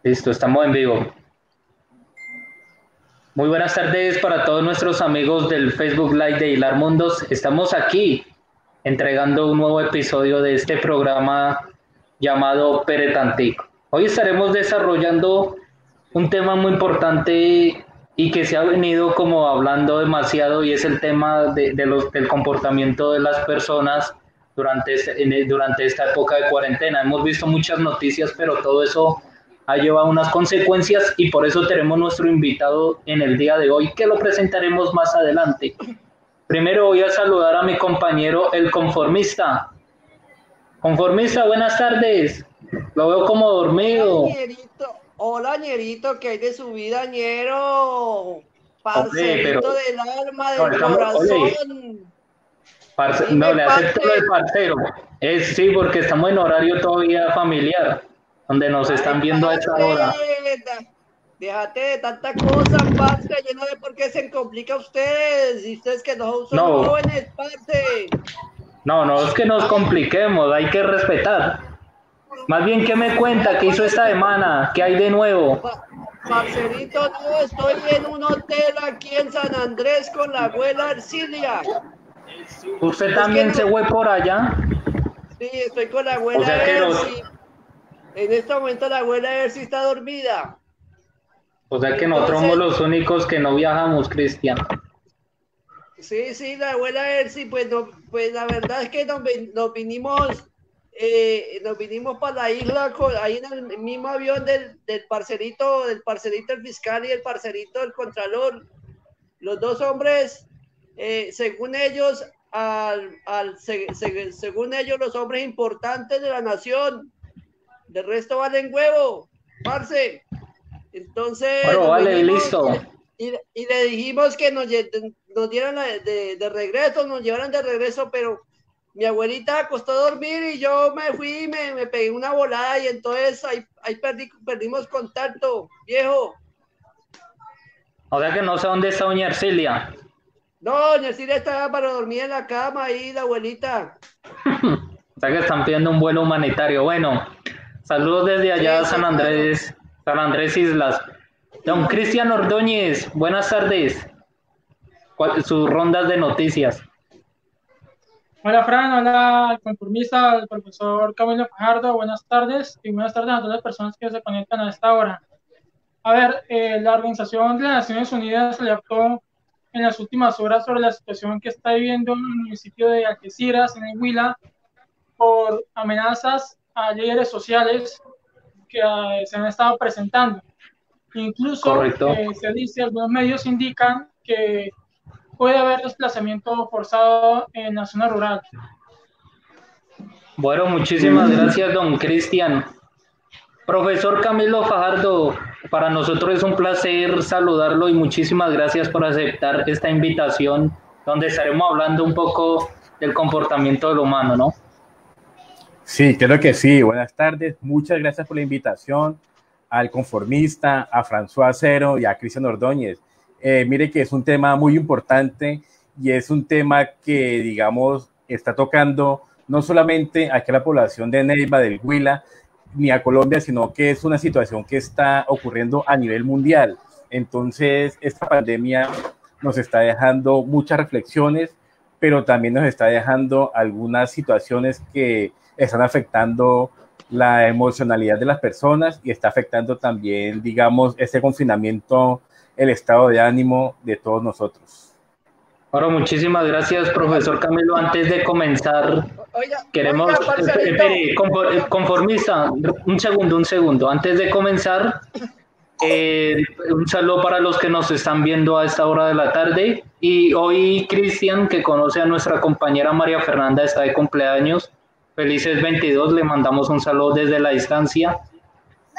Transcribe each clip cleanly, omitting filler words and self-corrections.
Listo, estamos en vivo. Muy buenas tardes para todos nuestros amigos del Facebook Live de Hilar Mundos. Estamos aquí entregando un nuevo episodio de este programa llamado Peretantico. Hoy estaremos desarrollando un tema muy importante y que se ha venido como hablando demasiado, y es el tema del comportamiento de las personas durante esta época de cuarentena. Hemos visto muchas noticias, pero todo eso ha llevado unas consecuencias, y por eso tenemos nuestro invitado en el día de hoy, que lo presentaremos más adelante. Primero voy a saludar a mi compañero, el conformista. Conformista, buenas tardes. Lo veo como dormido. Hola, ñerito, ¿qué hay de su vida, ñero? Hombre, pero Parcerito del alma, no, del oye, corazón. no Dime, le acepto lo de parce. parcero. Sí, porque estamos en horario todavía familiar, donde nos Ay, están viendo a esa hora. déjate de tanta cosa, parce. Yo no sé por qué se complica a ustedes. Y ustedes que no son No, jóvenes, parce. no es que nos Ay, compliquemos, hay que respetar. Más bien, ¿qué me cuenta? ¿Qué hizo esta parce. semana? ¿Qué hay de nuevo? Parcerito, no, estoy en un hotel aquí en San Andrés con la abuela Ercilia. ¿Usted Es que también se no, fue por allá? sí, estoy con la O sea abuela que los, Erci. En este momento la abuela Erci está dormida. o sea que nosotros somos Entonces, los únicos que no viajamos, Cristian. sí, la abuela Erci, pues, no, pues la verdad es que nos vinimos para la isla ahí en el mismo avión del parcerito el fiscal y el parcerito del contralor. Los dos hombres, según ellos, según ellos, los hombres importantes de la nación. De resto valen huevo, parce. Entonces Bueno, nos vale, vinimos listo. y le dijimos que nos dieran de regreso, nos llevaran de regreso, pero mi abuelita acostó a dormir y yo me fui, me pegué una volada y entonces ahí perdimos contacto, viejo. O sea que no sé dónde está doña Ercilia. No, doña Silvia estaba para dormir en la cama ahí, la abuelita. O sea que están pidiendo un vuelo humanitario. Bueno, saludos desde allá, Sí, sí, claro. San Andrés Islas. Don Cristian Ordóñez, buenas tardes. Sus rondas de noticias. Hola Fran, hola al conformista, al profesor Camilo Fajardo, buenas tardes y buenas tardes a todas las personas que se conectan a esta hora. A ver, la Organización de las Naciones Unidas alertó en las últimas horas sobre la situación que está viviendo en el municipio de Algeciras, en el Huila, por amenazas a líderes sociales que se han estado presentando. Incluso Correcto. se dice, algunos medios indican que puede haber desplazamiento forzado en la zona rural. Bueno, muchísimas gracias, don Cristian. Profesor Camilo Fajardo, para nosotros es un placer saludarlo y muchísimas gracias por aceptar esta invitación, donde estaremos hablando un poco del comportamiento del humano, ¿no? Sí, creo que sí. Buenas tardes. Muchas gracias por la invitación al conformista, a François Cero y a Cristian Ordóñez. Mire que es un tema muy importante y es un tema que, digamos, está tocando no solamente aquí a la población de Neiva, del Huila, ni a Colombia, sino que es una situación que está ocurriendo a nivel mundial. Entonces, esta pandemia nos está dejando muchas reflexiones, pero también nos está dejando algunas situaciones que están afectando la emocionalidad de las personas y está afectando también, digamos, este confinamiento, el estado de ánimo de todos nosotros. Bueno, muchísimas gracias, profesor Camilo. Antes de comenzar, queremos, Oiga, parcerito. conformista, un segundo. Antes de comenzar, un saludo para los que nos están viendo a esta hora de la tarde. Y hoy Cristian, que conoce a nuestra compañera María Fernanda, está de cumpleaños. Felices 22, le mandamos un saludo desde la distancia.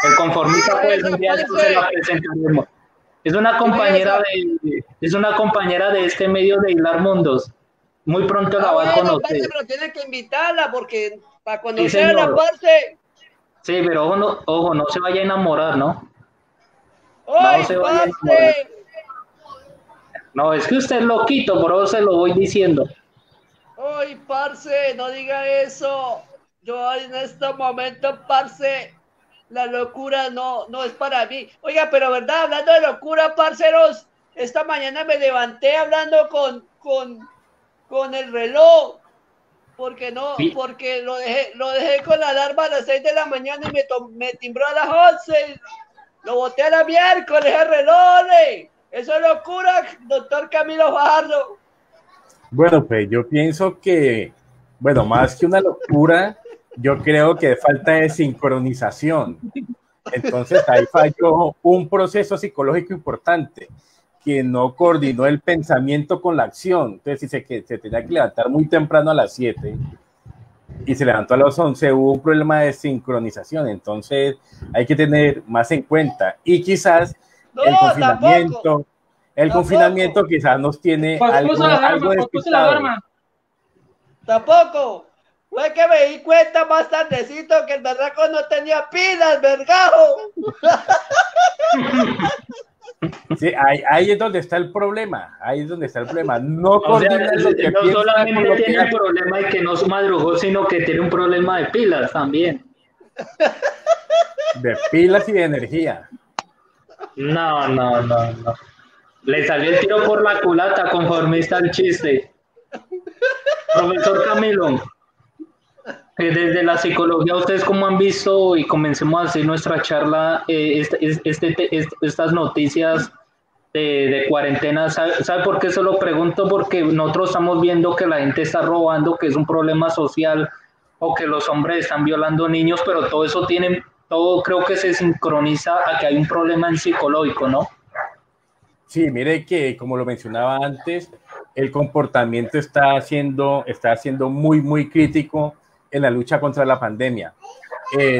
El conformista, ¿Cuál pues es un esa, día de esto se la parce? presentaremos. ¿Quién es esa? Es una compañera de este medio de Hilar Mundos. Muy pronto la va a Bueno, parce, conocer. pero tiene que invitarla porque para Sí, conocerla, señor. parce. Sí, pero ojo, no se vaya a enamorar, ¿no? No ¡Ay, se vaya a enamorar. parce! No, es que usted es loquito, por eso se lo voy diciendo. ¡Ay, parce! No diga eso. Yo en este momento, parce, La locura no es para mí. Oiga, pero verdad, hablando de locura, parceros, esta mañana me levanté hablando con el reloj, porque Sí. lo dejé con la alarma a las 6 de la mañana y me timbró a las 11. Lo boté a la miércoles el reloj. Eso es locura, doctor Camilo Fajardo. Bueno, pues yo pienso que, bueno, más que una locura, yo creo que falta de sincronización. Entonces ahí falló un proceso psicológico importante, que no coordinó el pensamiento con la acción. Entonces, si se tenía que levantar muy temprano a las 7 y se levantó a las 11, hubo un problema de sincronización. Entonces hay que tener más en cuenta. Y quizás No, el tampoco. confinamiento quizás nos tiene algo despistados. Tampoco. Fue que me di cuenta más tardecito que el berraco no tenía pilas, vergajo. Sí, ahí es donde está el problema. Ahí es donde está el problema. No O sea, coordinan lo que no piensan con solamente lo que tiene el hacen. problema de que no se madrugó, sino que tiene un problema de pilas también. De pilas y de energía. No. Le salió el tiro por la culata conforme está el chiste. Profesor Camilo, desde la psicología, ¿ustedes cómo han visto, y comencemos a hacer nuestra charla, estas noticias de cuarentena? ¿Sabe por qué se lo pregunto? Porque nosotros estamos viendo que la gente está robando, que es un problema social, o que los hombres están violando niños, pero todo creo que se sincroniza a que hay un problema en psicológico, ¿no? Sí, mire que, como lo mencionaba antes, el comportamiento está siendo muy, muy crítico en la lucha contra la pandemia.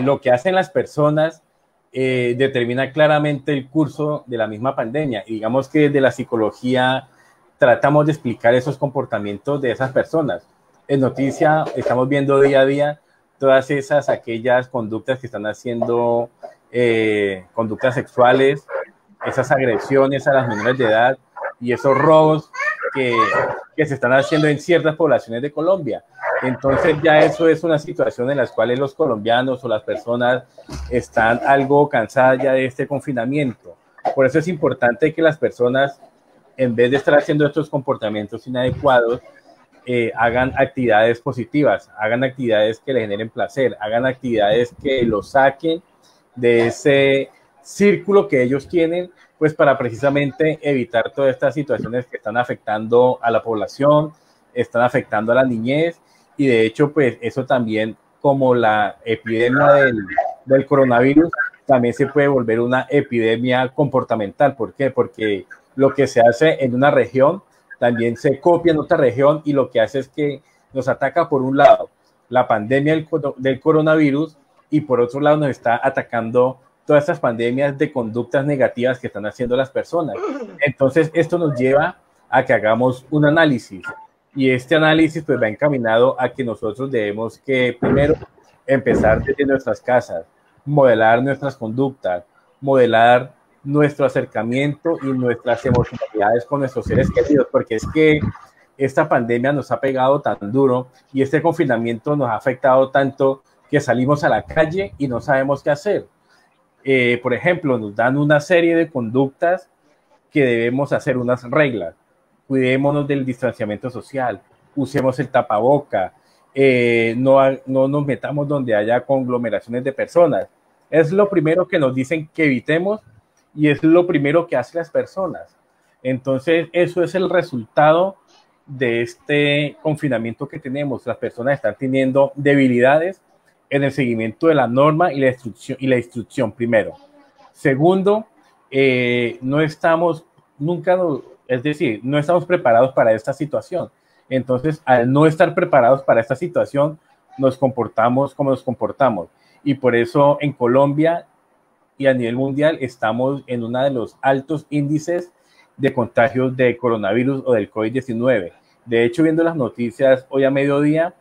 Lo que hacen las personas determina claramente el curso de la misma pandemia. Y digamos que desde la psicología tratamos de explicar esos comportamientos de esas personas. En noticia estamos viendo día a día todas aquellas conductas que están haciendo, conductas sexuales, esas agresiones a las menores de edad y esos robos que se están haciendo en ciertas poblaciones de Colombia. Entonces ya eso es una situación en la cual los colombianos o las personas están algo cansadas ya de este confinamiento. Por eso es importante que las personas, en vez de estar haciendo estos comportamientos inadecuados, hagan actividades positivas, hagan actividades que les generen placer, hagan actividades que los saquen de ese círculo que ellos tienen, pues para precisamente evitar todas estas situaciones que están afectando a la población, están afectando a la niñez, y de hecho pues eso también, como la epidemia del coronavirus, también se puede volver una epidemia comportamental. ¿Por qué? Porque lo que se hace en una región también se copia en otra región, y lo que hace es que nos ataca por un lado la pandemia del coronavirus, y por otro lado nos está atacando todas estas pandemias de conductas negativas que están haciendo las personas. Entonces esto nos lleva a que hagamos un análisis, y este análisis pues va encaminado a que nosotros debemos que primero empezar desde nuestras casas, modelar nuestras conductas, modelar nuestro acercamiento y nuestras emocionalidades con nuestros seres queridos, porque es que esta pandemia nos ha pegado tan duro y este confinamiento nos ha afectado tanto que salimos a la calle y no sabemos qué hacer. Por ejemplo, nos dan una serie de conductas que debemos hacer, unas reglas. Cuidémonos del distanciamiento social, usemos el tapaboca, no nos metamos donde haya conglomeraciones de personas. Es lo primero que nos dicen que evitemos, y es lo primero que hacen las personas. Entonces, eso es el resultado de este confinamiento que tenemos. Las personas están teniendo debilidades en el seguimiento de la norma y la instrucción primero. Segundo, no estamos preparados para esta situación. Entonces, al no estar preparados para esta situación, nos comportamos como nos comportamos. Y por eso en Colombia y a nivel mundial estamos en uno de los altos índices de contagios de coronavirus o del COVID-19. De hecho, viendo las noticias hoy a mediodía,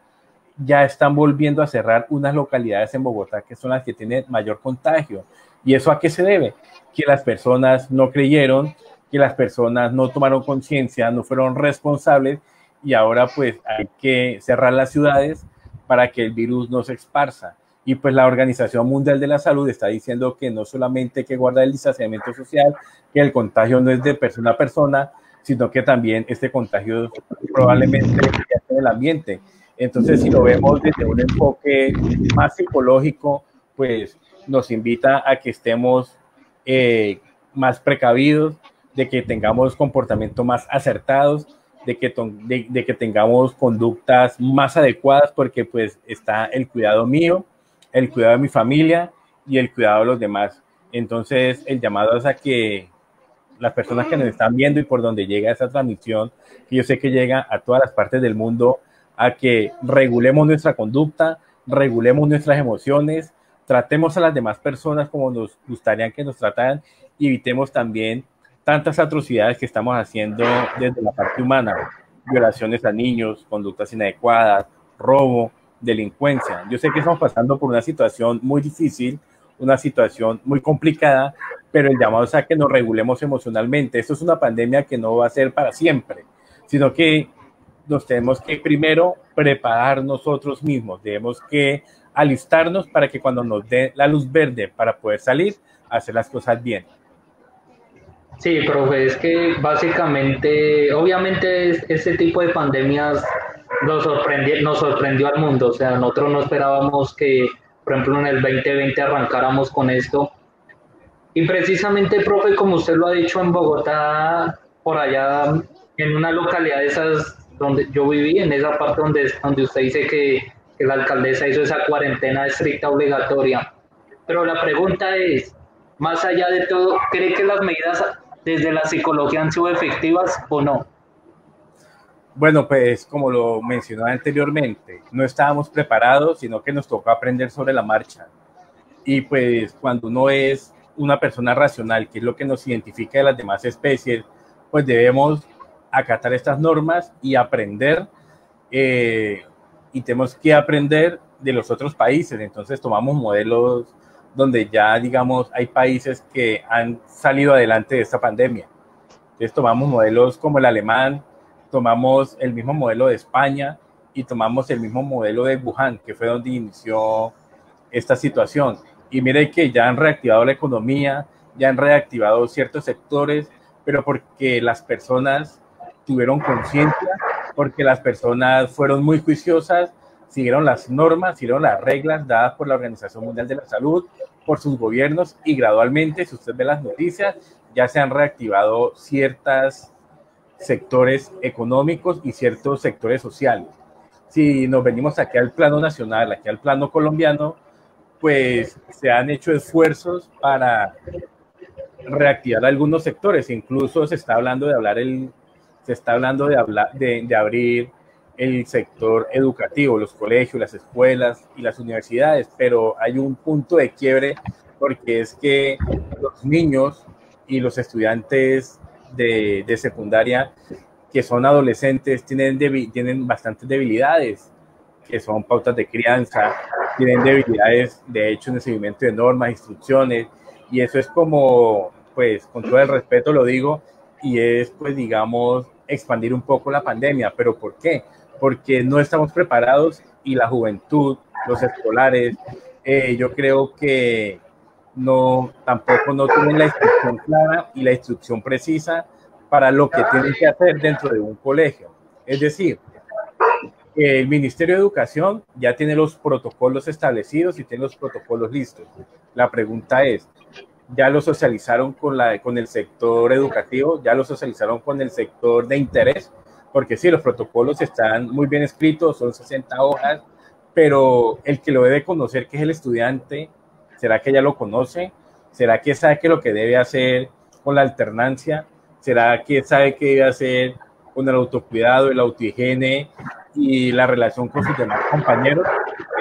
ya están volviendo a cerrar unas localidades en Bogotá que son las que tienen mayor contagio. ¿Y eso a qué se debe? Que las personas no creyeron, que las personas no tomaron conciencia, no fueron responsables, y ahora pues hay que cerrar las ciudades para que el virus no se esparza. Y pues la Organización Mundial de la Salud está diciendo que no solamente hay que guardar el distanciamiento social, que el contagio no es de persona a persona, sino que también este contagio probablemente esté en el ambiente. Entonces, si lo vemos desde un enfoque más psicológico, pues nos invita a que estemos más precavidos, de que tengamos comportamientos más acertados, de que tengamos conductas más adecuadas, porque pues está el cuidado mío, el cuidado de mi familia y el cuidado de los demás. Entonces, el llamado es a que las personas que nos están viendo y por donde llega esa transmisión, que yo sé que llega a todas las partes del mundo, a que regulemos nuestra conducta, regulemos nuestras emociones, tratemos a las demás personas como nos gustaría que nos trataran y evitemos también tantas atrocidades que estamos haciendo desde la parte humana, violaciones a niños, conductas inadecuadas, robo, delincuencia. Yo sé que estamos pasando por una situación muy difícil, una situación muy complicada, pero el llamado es a que nos regulemos emocionalmente. Esto es una pandemia que no va a ser para siempre, sino que nos tenemos que primero preparar nosotros mismos, tenemos que alistarnos para que cuando nos dé la luz verde para poder salir, hacer las cosas bien. Sí, profe, es que básicamente, obviamente este tipo de pandemias nos sorprendió al mundo, o sea, nosotros no esperábamos que, por ejemplo, en el 2020 arrancáramos con esto. Y precisamente, profe, como usted lo ha dicho, en Bogotá, por allá, en una localidad de esas donde yo viví, en esa parte donde usted dice que la alcaldesa hizo esa cuarentena estricta obligatoria. Pero la pregunta es, más allá de todo, ¿cree que las medidas desde la psicología han sido efectivas o no? Bueno, pues como lo mencionaba anteriormente, no estábamos preparados, sino que nos tocó aprender sobre la marcha. Y pues cuando uno es una persona racional, que es lo que nos identifica de las demás especies, pues debemos acatar estas normas y aprender, y tenemos que aprender de los otros países. Entonces tomamos modelos donde ya, digamos, hay países que han salido adelante de esta pandemia. Entonces tomamos modelos como el alemán, tomamos el mismo modelo de España y tomamos el mismo modelo de Wuhan, que fue donde inició esta situación. Y mire que ya han reactivado la economía, ya han reactivado ciertos sectores, pero porque las personas tuvieron conciencia, porque las personas fueron muy juiciosas, siguieron las normas, siguieron las reglas dadas por la Organización Mundial de la Salud, por sus gobiernos, y gradualmente, si usted ve las noticias, ya se han reactivado ciertos sectores económicos y ciertos sectores sociales. Si nos venimos aquí al plano nacional, aquí al plano colombiano, pues se han hecho esfuerzos para reactivar algunos sectores. Incluso se está hablando de abrir el sector educativo, los colegios, las escuelas y las universidades, pero hay un punto de quiebre, porque es que los niños y los estudiantes de secundaria, que son adolescentes, tienen bastantes debilidades, que son pautas de crianza, tienen debilidades, de hecho, en el seguimiento de normas, instrucciones, y eso es como, pues, con todo el respeto lo digo, y es, pues, digamos, expandir un poco la pandemia. ¿Pero por qué? Porque no estamos preparados, y la juventud, los escolares, yo creo que tampoco no tienen la instrucción clara y la instrucción precisa para lo que tienen que hacer dentro de un colegio. Es decir, el Ministerio de Educación ya tiene los protocolos establecidos y tiene los protocolos listos. La pregunta es, ¿ya lo socializaron con el sector educativo? ¿Ya lo socializaron con el sector de interés? Porque sí, los protocolos están muy bien escritos, son 60 hojas, pero el que lo debe conocer, que es el estudiante, ¿será que ya lo conoce? ¿Será que sabe qué es lo que debe hacer con la alternancia? ¿Será que sabe qué debe hacer con el autocuidado, el autohigiene y la relación con sus demás compañeros?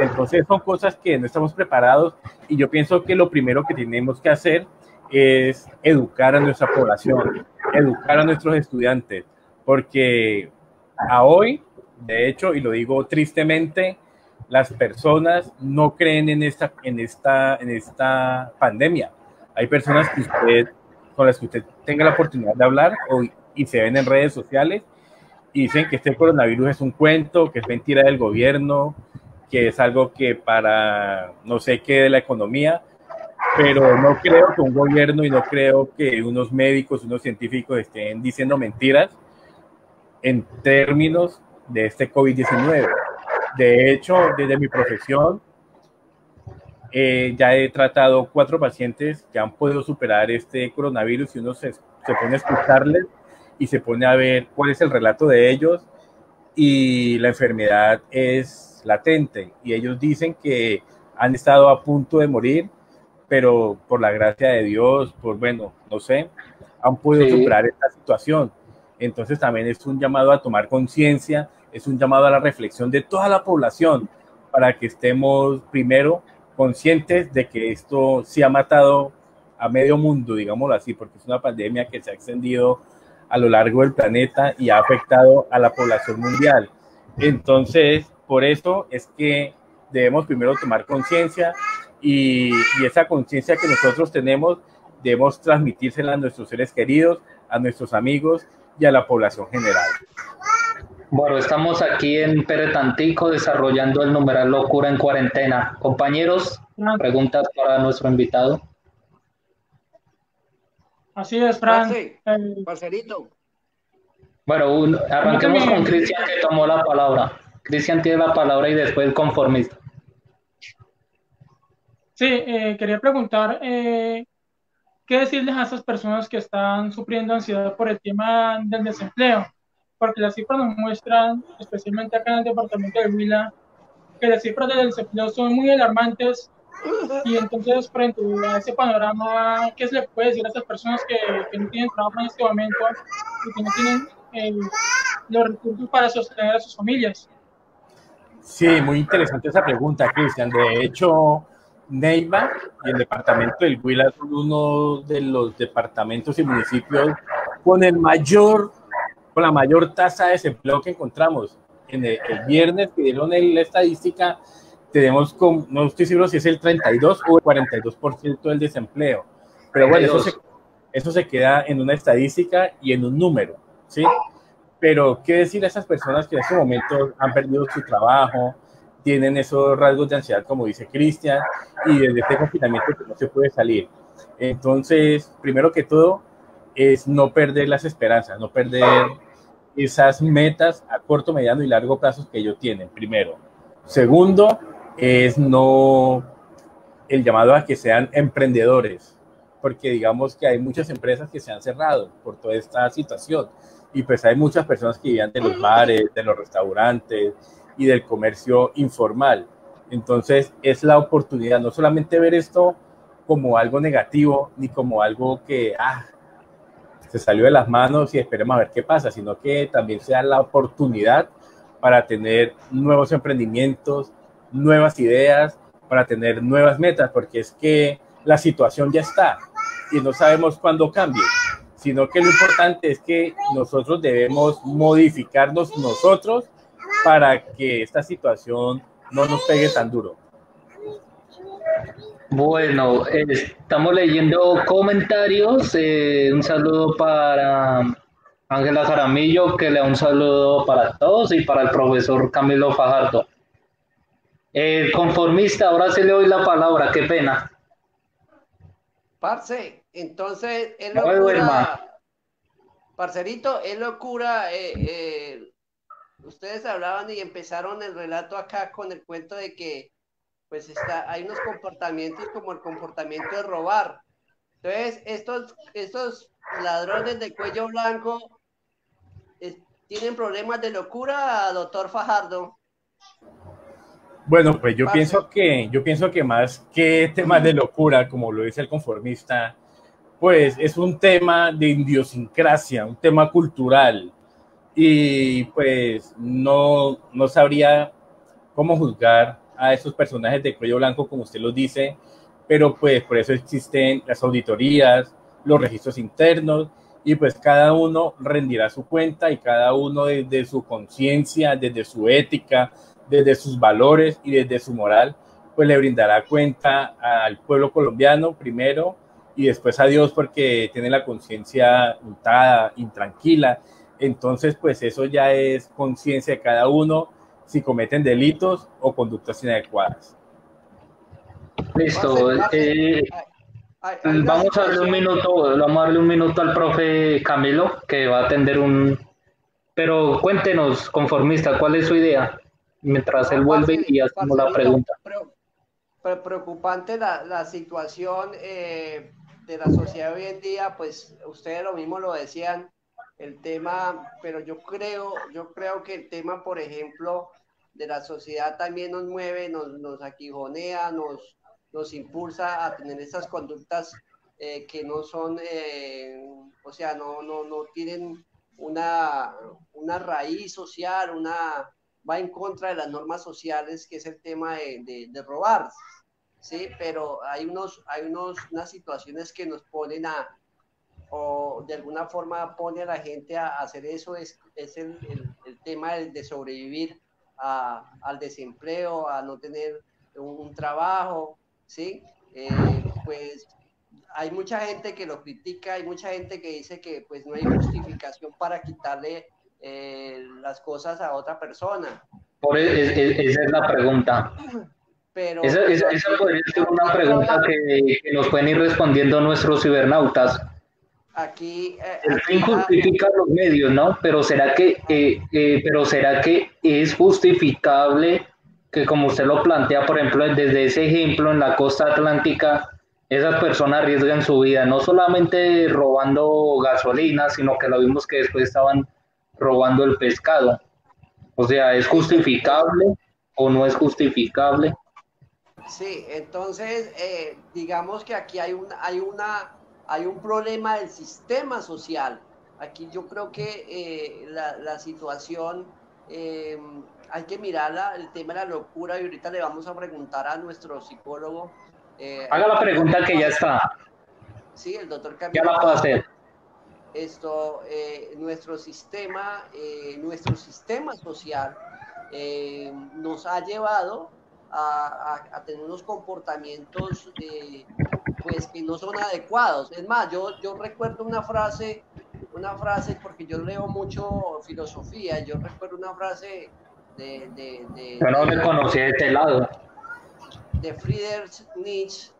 Entonces son cosas que no estamos preparados, y yo pienso que lo primero que tenemos que hacer es educar a nuestra población, educar a nuestros estudiantes, porque a hoy, de hecho, y lo digo tristemente, las personas no creen en esta pandemia. Hay personas con las que usted tenga la oportunidad de hablar y se ven en redes sociales y dicen que este coronavirus es un cuento, que es mentira del gobierno, que es algo que para no sé qué de la economía, pero no creo que un gobierno y no creo que unos médicos, unos científicos estén diciendo mentiras en términos de este COVID-19. De hecho, desde mi profesión, ya he tratado 4 pacientes que han podido superar este coronavirus y uno se pone a escucharles y se pone a ver cuál es el relato de ellos y la enfermedad es latente y ellos dicen que han estado a punto de morir, pero por la gracia de Dios, bueno, no sé, han podido superar esta situación. Entonces también es un llamado a tomar conciencia, es un llamado a la reflexión de toda la población para que estemos primero conscientes de que esto sí ha matado a medio mundo, digámoslo así, porque es una pandemia que se ha extendido a lo largo del planeta y ha afectado a la población mundial. Entonces, por eso es que debemos primero tomar conciencia y esa conciencia que nosotros tenemos debemos transmitírsela a nuestros seres queridos, a nuestros amigos y a la población general. Bueno, estamos aquí en Peretantico desarrollando el numeral Locura en Cuarentena. Compañeros, preguntas para nuestro invitado. Así es, Fran. Parcerito. Bueno, arranquemos con Cristian, que tomó la palabra. Cristian tiene la palabra y después conformista. Sí, quería preguntar, ¿qué decirles a esas personas que están sufriendo ansiedad por el tema del desempleo? Porque las cifras nos muestran, especialmente acá en el departamento de Huila, que las cifras del desempleo son muy alarmantes. Y entonces, frente a ese panorama, ¿qué se le puede decir a estas personas que no tienen trabajo en este momento y que no tienen los recursos para sostener a sus familias? Sí, muy interesante esa pregunta, Cristian. De hecho, Neiva y el departamento del Huila son uno de los departamentos y municipios con la mayor tasa de desempleo que encontramos. En el viernes que dieron la estadística, tenemos, no estoy seguro si es el 32 o el 42% del desempleo, pero bueno, eso se queda en una estadística y en un número, ¿sí? Pero, ¿qué decir a esas personas que en estos momentos han perdido su trabajo, tienen esos rasgos de ansiedad, como dice Cristian, y desde este confinamiento que no se puede salir? Entonces, primero que todo, es no perder las esperanzas, no perder esas metas a corto, mediano y largo plazo que ellos tienen, primero. Segundo, es el llamado a que sean emprendedores, porque digamos que hay muchas empresas que se han cerrado por toda esta situación y pues hay muchas personas que viven de los bares, de los restaurantes y del comercio informal. Entonces es la oportunidad, no solamente ver esto como algo negativo ni como algo que se salió de las manos y esperemos a ver qué pasa, sino que también sea la oportunidad para tener nuevos emprendimientos, nuevas ideas, para tener nuevas metas, porque es que la situación ya está y no sabemos cuándo cambie, sino que lo importante es que nosotros debemos modificarnos nosotros para que esta situación no nos pegue tan duro. Bueno, estamos leyendo comentarios. Un saludo para Ángela Jaramillo, que le da un saludo para todos, y para el profesor Camilo Fajardo. Conformista, ahora sí le doy la palabra, qué pena. Parce, entonces es locura, parcerito, es locura. Ustedes hablaban y empezaron el relato acá con el cuento de que pues hay unos comportamientos como el comportamiento de robar. Entonces, estos ladrones de cuello blanco tienen problemas de locura, doctor Fajardo. Bueno, pues yo pienso que más que temas de locura, como lo dice el conformista, pues es un tema de idiosincrasia, un tema cultural, y pues no sabría cómo juzgar a esos personajes de cuello blanco, como usted los dice, pero pues por eso existen las auditorías, los registros internos, y pues cada uno rendirá su cuenta y cada uno desde su conciencia, desde su ética, desde sus valores y desde su moral, pues le brindará cuenta al pueblo colombiano primero y después a Dios, porque tiene la conciencia untada, intranquila. Entonces, pues eso ya es conciencia de cada uno, si cometen delitos o conductas inadecuadas. Listo. Hay una Vamos a darle un situación. minuto, vamos a darle un minuto al profe Camilo, que va a atender un... Pero cuéntenos, conformista, ¿cuál es su idea? Mientras él No, vuelve y hacemos la parcerito, pregunta. preocupante la situación de la sociedad hoy en día, pues ustedes lo mismo lo decían, el tema, pero yo creo que el tema, por ejemplo, de la sociedad también nos mueve, nos aquijonea, nos impulsa a tener estas conductas que no son, o sea, no tienen una raíz social, va en contra de las normas sociales, que es el tema de robar, ¿sí? Pero hay unas situaciones que nos ponen o de alguna forma pone a la gente a hacer eso, es el tema de sobrevivir al desempleo, a no tener un trabajo, ¿sí? Pues hay mucha gente que lo critica, hay mucha gente que dice que pues no hay justificación para quitarle las cosas a otra persona. Esa es la pregunta. Pero Esa podría ser una pregunta que nos pueden ir respondiendo nuestros cibernautas. El fin justifica los medios, ¿no? Pero ¿será que es justificable que, como usted lo plantea, por ejemplo, desde ese ejemplo en la costa atlántica, esas personas arriesgan su vida, no solamente robando gasolina, sino que lo vimos que después estaban robando el pescado? O sea, ¿es justificable o no es justificable? Sí, entonces digamos que aquí hay un problema del sistema social. Aquí yo creo que la situación hay que mirarla, el tema de la locura, y ahorita le vamos a preguntar a nuestro psicólogo. Haga la pregunta que ya está. Sí, el doctor Camilo. Ya la puedo hacer. Nuestro sistema social nos ha llevado a tener unos comportamientos pues que no son adecuados. Es más, yo recuerdo una frase, porque yo leo mucho filosofía, yo recuerdo una frase yo no le conocí de este lado. De Friedrich Nietzsche.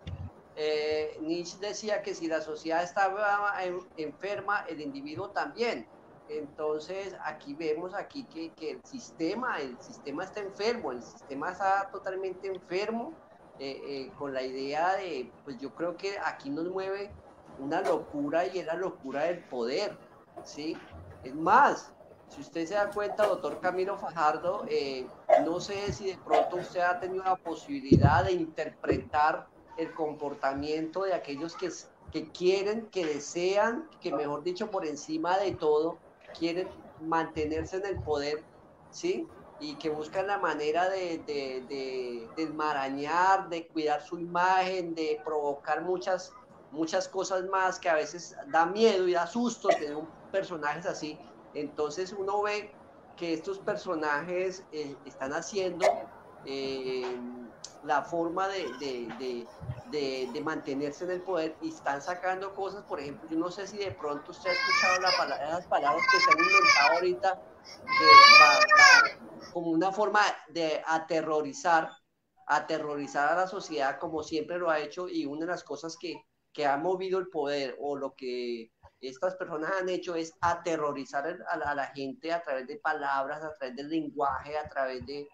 Nietzsche decía que si la sociedad estaba enferma, el individuo también. Entonces aquí vemos que el sistema está enfermo, el sistema está totalmente enfermo, con la idea de, pues yo creo que aquí nos mueve una locura, y es la locura del poder, ¿sí? Es más, si usted se da cuenta, doctor Camilo Fajardo, no sé si de pronto usted ha tenido la posibilidad de interpretar el comportamiento de aquellos que quieren, que desean, que mejor dicho, por encima de todo, quieren mantenerse en el poder, ¿sí? Y que buscan la manera de enmarañar, de cuidar su imagen, de provocar muchas cosas más, que a veces da miedo y da susto tener personajes así. Entonces uno ve que estos personajes están haciendo la forma de mantenerse en el poder, y están sacando cosas. Por ejemplo, yo no sé si de pronto usted ha escuchado las palabras que se han inventado ahorita, que como una forma de aterrorizar a la sociedad, como siempre lo ha hecho, y una de las cosas que ha movido el poder, o lo que estas personas han hecho, es aterrorizar a la gente a través de palabras, a través del lenguaje, a través de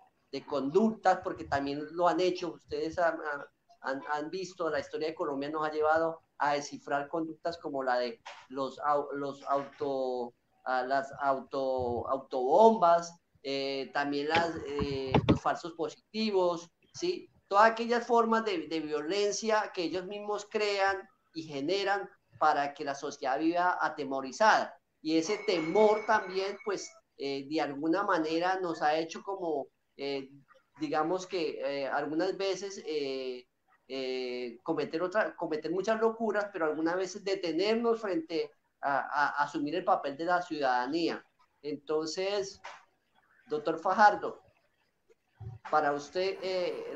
conductas, porque también lo han hecho. Ustedes han visto, la historia de Colombia nos ha llevado a descifrar conductas como la de las autobombas, también los falsos positivos, ¿sí? Todas aquellas formas de violencia que ellos mismos crean y generan para que la sociedad viva atemorizada. Y ese temor también, pues, de alguna manera nos ha hecho como, digamos que algunas veces cometer muchas locuras, pero algunas veces detenernos frente a asumir el papel de la ciudadanía. Entonces, doctor Fajardo, para usted,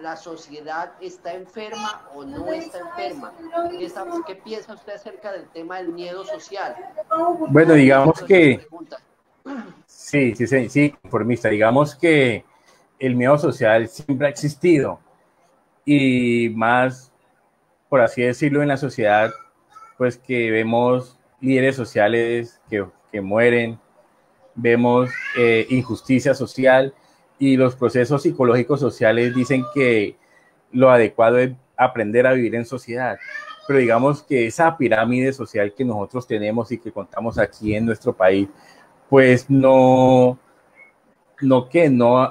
¿la sociedad está enferma o no está enferma? ¿Qué piensa usted acerca del tema del miedo social? Bueno, digamos que sí, conformista. Digamos que el miedo social siempre ha existido y más, por así decirlo, en la sociedad, pues que vemos líderes sociales que mueren, vemos injusticia social y los procesos psicológicos sociales dicen que lo adecuado es aprender a vivir en sociedad. Pero digamos que esa pirámide social que nosotros tenemos y que contamos aquí en nuestro país, pues no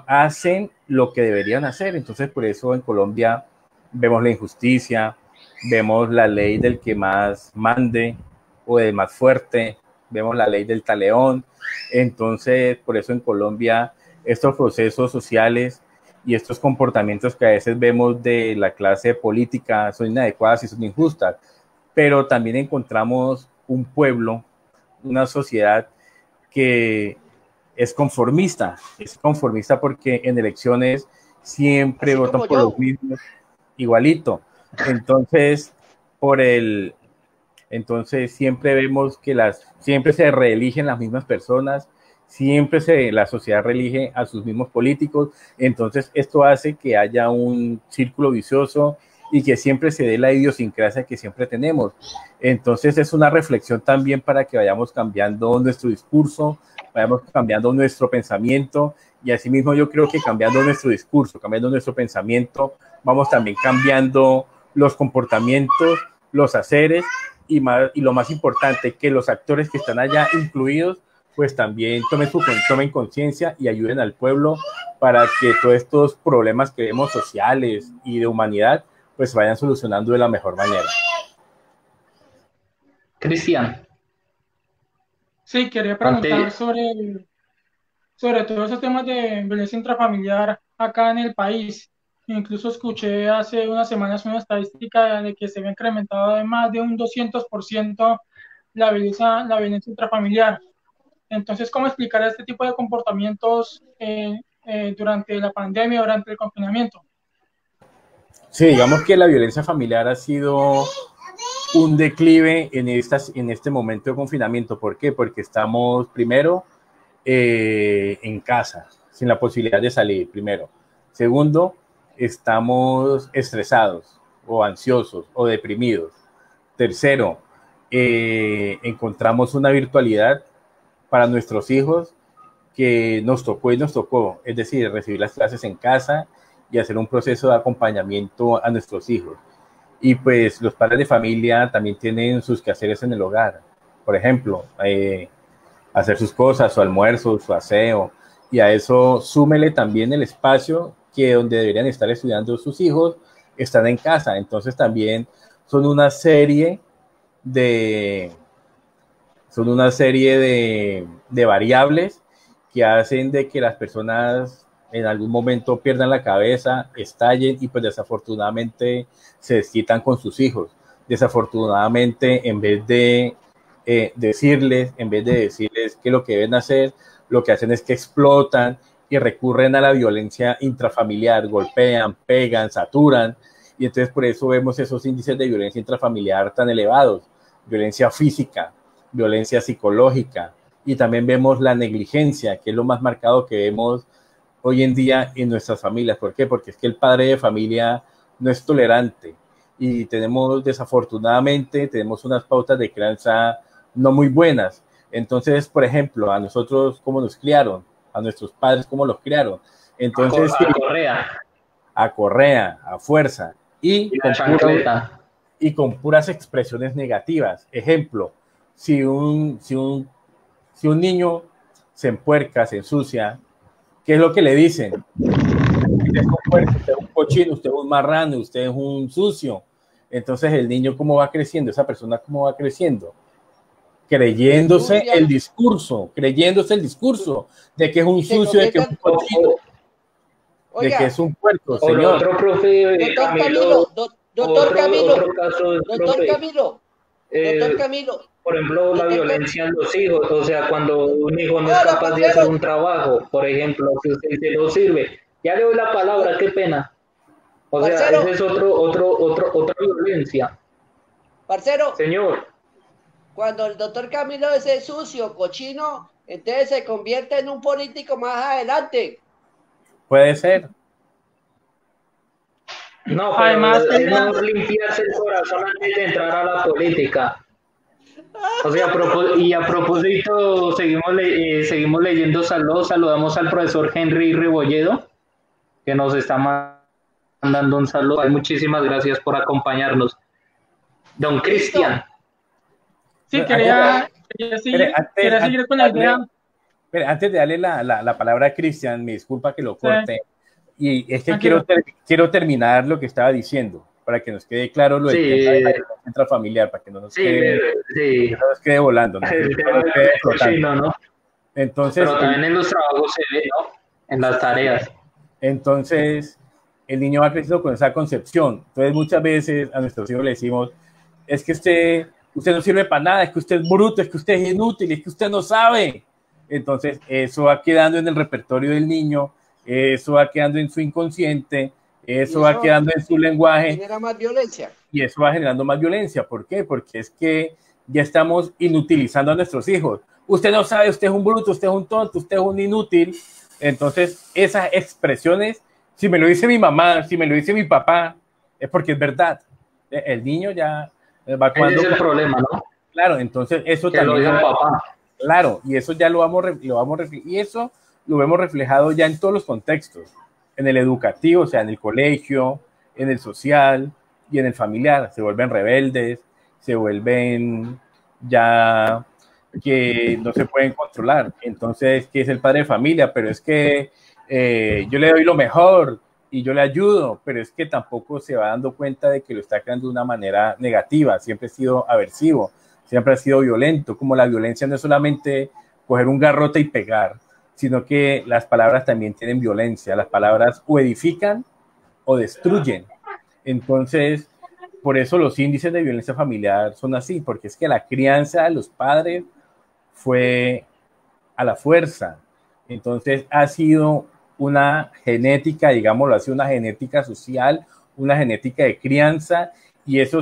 hacen lo que deberían hacer. Entonces, por eso en Colombia vemos la injusticia, vemos la ley del que más mande o del más fuerte, vemos la ley del taleón. Entonces, por eso en Colombia estos procesos sociales y estos comportamientos que a veces vemos de la clase política son inadecuadas y son injustas, pero también encontramos un pueblo, una sociedad que es conformista porque en elecciones siempre Así votan como por los yo. mismos, igualito. Entonces, entonces siempre vemos que siempre se reeligen las mismas personas, la sociedad reelige a sus mismos políticos. Entonces esto hace que haya un círculo vicioso y que siempre se dé la idiosincrasia que siempre tenemos. Entonces es una reflexión también para que vayamos cambiando nuestro discurso, vayamos cambiando nuestro pensamiento, y asimismo yo creo que cambiando nuestro discurso, cambiando nuestro pensamiento, vamos también cambiando los comportamientos, los haceres y lo más importante, que los actores que están allá incluidos pues también tomen conciencia y ayuden al pueblo para que todos estos problemas que vemos sociales y de humanidad pues vayan solucionando de la mejor manera. Cristian, Sí, quería preguntar ante, sobre todos esos temas de violencia intrafamiliar acá en el país. Incluso escuché hace unas semanas una estadística de que se había incrementado de más de un 200% la violencia intrafamiliar. Entonces, ¿cómo explicar este tipo de comportamientos durante la pandemia, durante el confinamiento? Sí, digamos que la violencia familiar ha sido un declive en este momento de confinamiento. ¿Por qué? Porque estamos primero en casa, sin la posibilidad de salir, primero. Segundo, estamos estresados o ansiosos o deprimidos. Tercero, encontramos una virtualidad para nuestros hijos que nos tocó y nos tocó, es decir, recibir las clases en casa y hacer un proceso de acompañamiento a nuestros hijos. Y pues los padres de familia también tienen sus quehaceres en el hogar. Por ejemplo, hacer sus cosas, su almuerzo, su aseo, y a eso súmele también el espacio que donde deberían estar estudiando sus hijos, están en casa. Entonces también son una serie de, de variables que hacen de que las personas en algún momento pierdan la cabeza, estallen y pues desafortunadamente se desquitan con sus hijos. Desafortunadamente, en vez de decirles qué es lo que deben hacer, lo que hacen es que explotan y recurren a la violencia intrafamiliar, golpean, pegan, saturan, y entonces por eso vemos esos índices de violencia intrafamiliar tan elevados, violencia física, violencia psicológica, y también vemos la negligencia, que es lo más marcado que vemos hoy en día en nuestras familias. ¿Por qué? Porque es que el padre de familia no es tolerante y desafortunadamente, tenemos unas pautas de crianza no muy buenas. Entonces, por ejemplo, a nosotros, ¿cómo nos criaron? A nuestros padres, ¿cómo los criaron? Entonces, a Correa a correa, a fuerza y la chancleta. Y con puras expresiones negativas. Ejemplo, si un niño se empuerca, se ensucia, ¿qué es lo que le dicen? Usted es un puerco, usted es un cochino, usted es un marrano, usted es un sucio. Entonces el niño, ¿cómo va creciendo? Esa persona, ¿cómo va creciendo? Creyéndose el discurso de que es un sucio, de que es un cochino, de que es un puerco, señor. Otro profe, doctor Camilo, otro caso es, doctor Camilo, doctor Camilo. Por ejemplo, la violencia en los hijos, o sea, cuando un hijo no es capaz de hacer un trabajo, por ejemplo, si usted se lo sirve, ya le doy la palabra, qué pena. O sea, ese es otra violencia. Parcero. Señor. Cuando el doctor Camilo es sucio, cochino, entonces se convierte en un político más adelante. Puede ser. No, pero Además, es mejor limpiarse el corazón antes de entrar a la política. O sea, a propósito, seguimos leyendo saludos. Saludamos al profesor Henry Rebolledo, que nos está mandando un saludo. Ay, muchísimas gracias por acompañarnos. Don Cristian. sí, quería seguir con la idea. Antes de darle la palabra a Cristian, me disculpa que lo corte. Y es que quiero terminar lo que estaba diciendo, para que nos quede claro lo del tema de la violencia intrafamiliar, para que no nos quede volando. ¿No? Entonces, pero también en los trabajos se ve, ¿no? En las tareas. Entonces, el niño va creciendo con esa concepción. Entonces, muchas veces a nuestros hijos le decimos, es que usted no sirve para nada, es que usted es bruto, es que usted es inútil, es que usted no sabe. Entonces, eso va quedando en el repertorio del niño, eso va quedando en su inconsciente, eso va quedando en su lenguaje. Genera más violencia. Y eso va generando más violencia. ¿Por qué? Porque es que ya estamos inutilizando a nuestros hijos. Usted no sabe, usted es un bruto, usted es un tonto, usted es un inútil. Entonces, esas expresiones, si me lo dice mi mamá, si me lo dice mi papá, es porque es verdad. El niño ya va cuando... Ese es el problema, ¿no? Claro, entonces eso que también... lo diga papá. Claro, y eso ya lo vemos reflejado ya en todos los contextos, en el educativo, o sea, en el colegio, en el social y en el familiar. Se vuelven rebeldes, se vuelven ya que no se pueden controlar. Entonces, ¿qué es el padre de familia? Pero es que yo le doy lo mejor y yo le ayudo, pero es que tampoco se va dando cuenta de que lo está creando de una manera negativa. Siempre ha sido aversivo, siempre ha sido violento. Como la violencia no es solamente coger un garrote y pegar, sino que las palabras también tienen violencia. Las palabras o edifican o destruyen. Entonces, por eso los índices de violencia familiar son así, porque es que la crianza de los padres fue a la fuerza. Entonces, ha sido una genética, digámoslo así, una genética social, una genética de crianza, y eso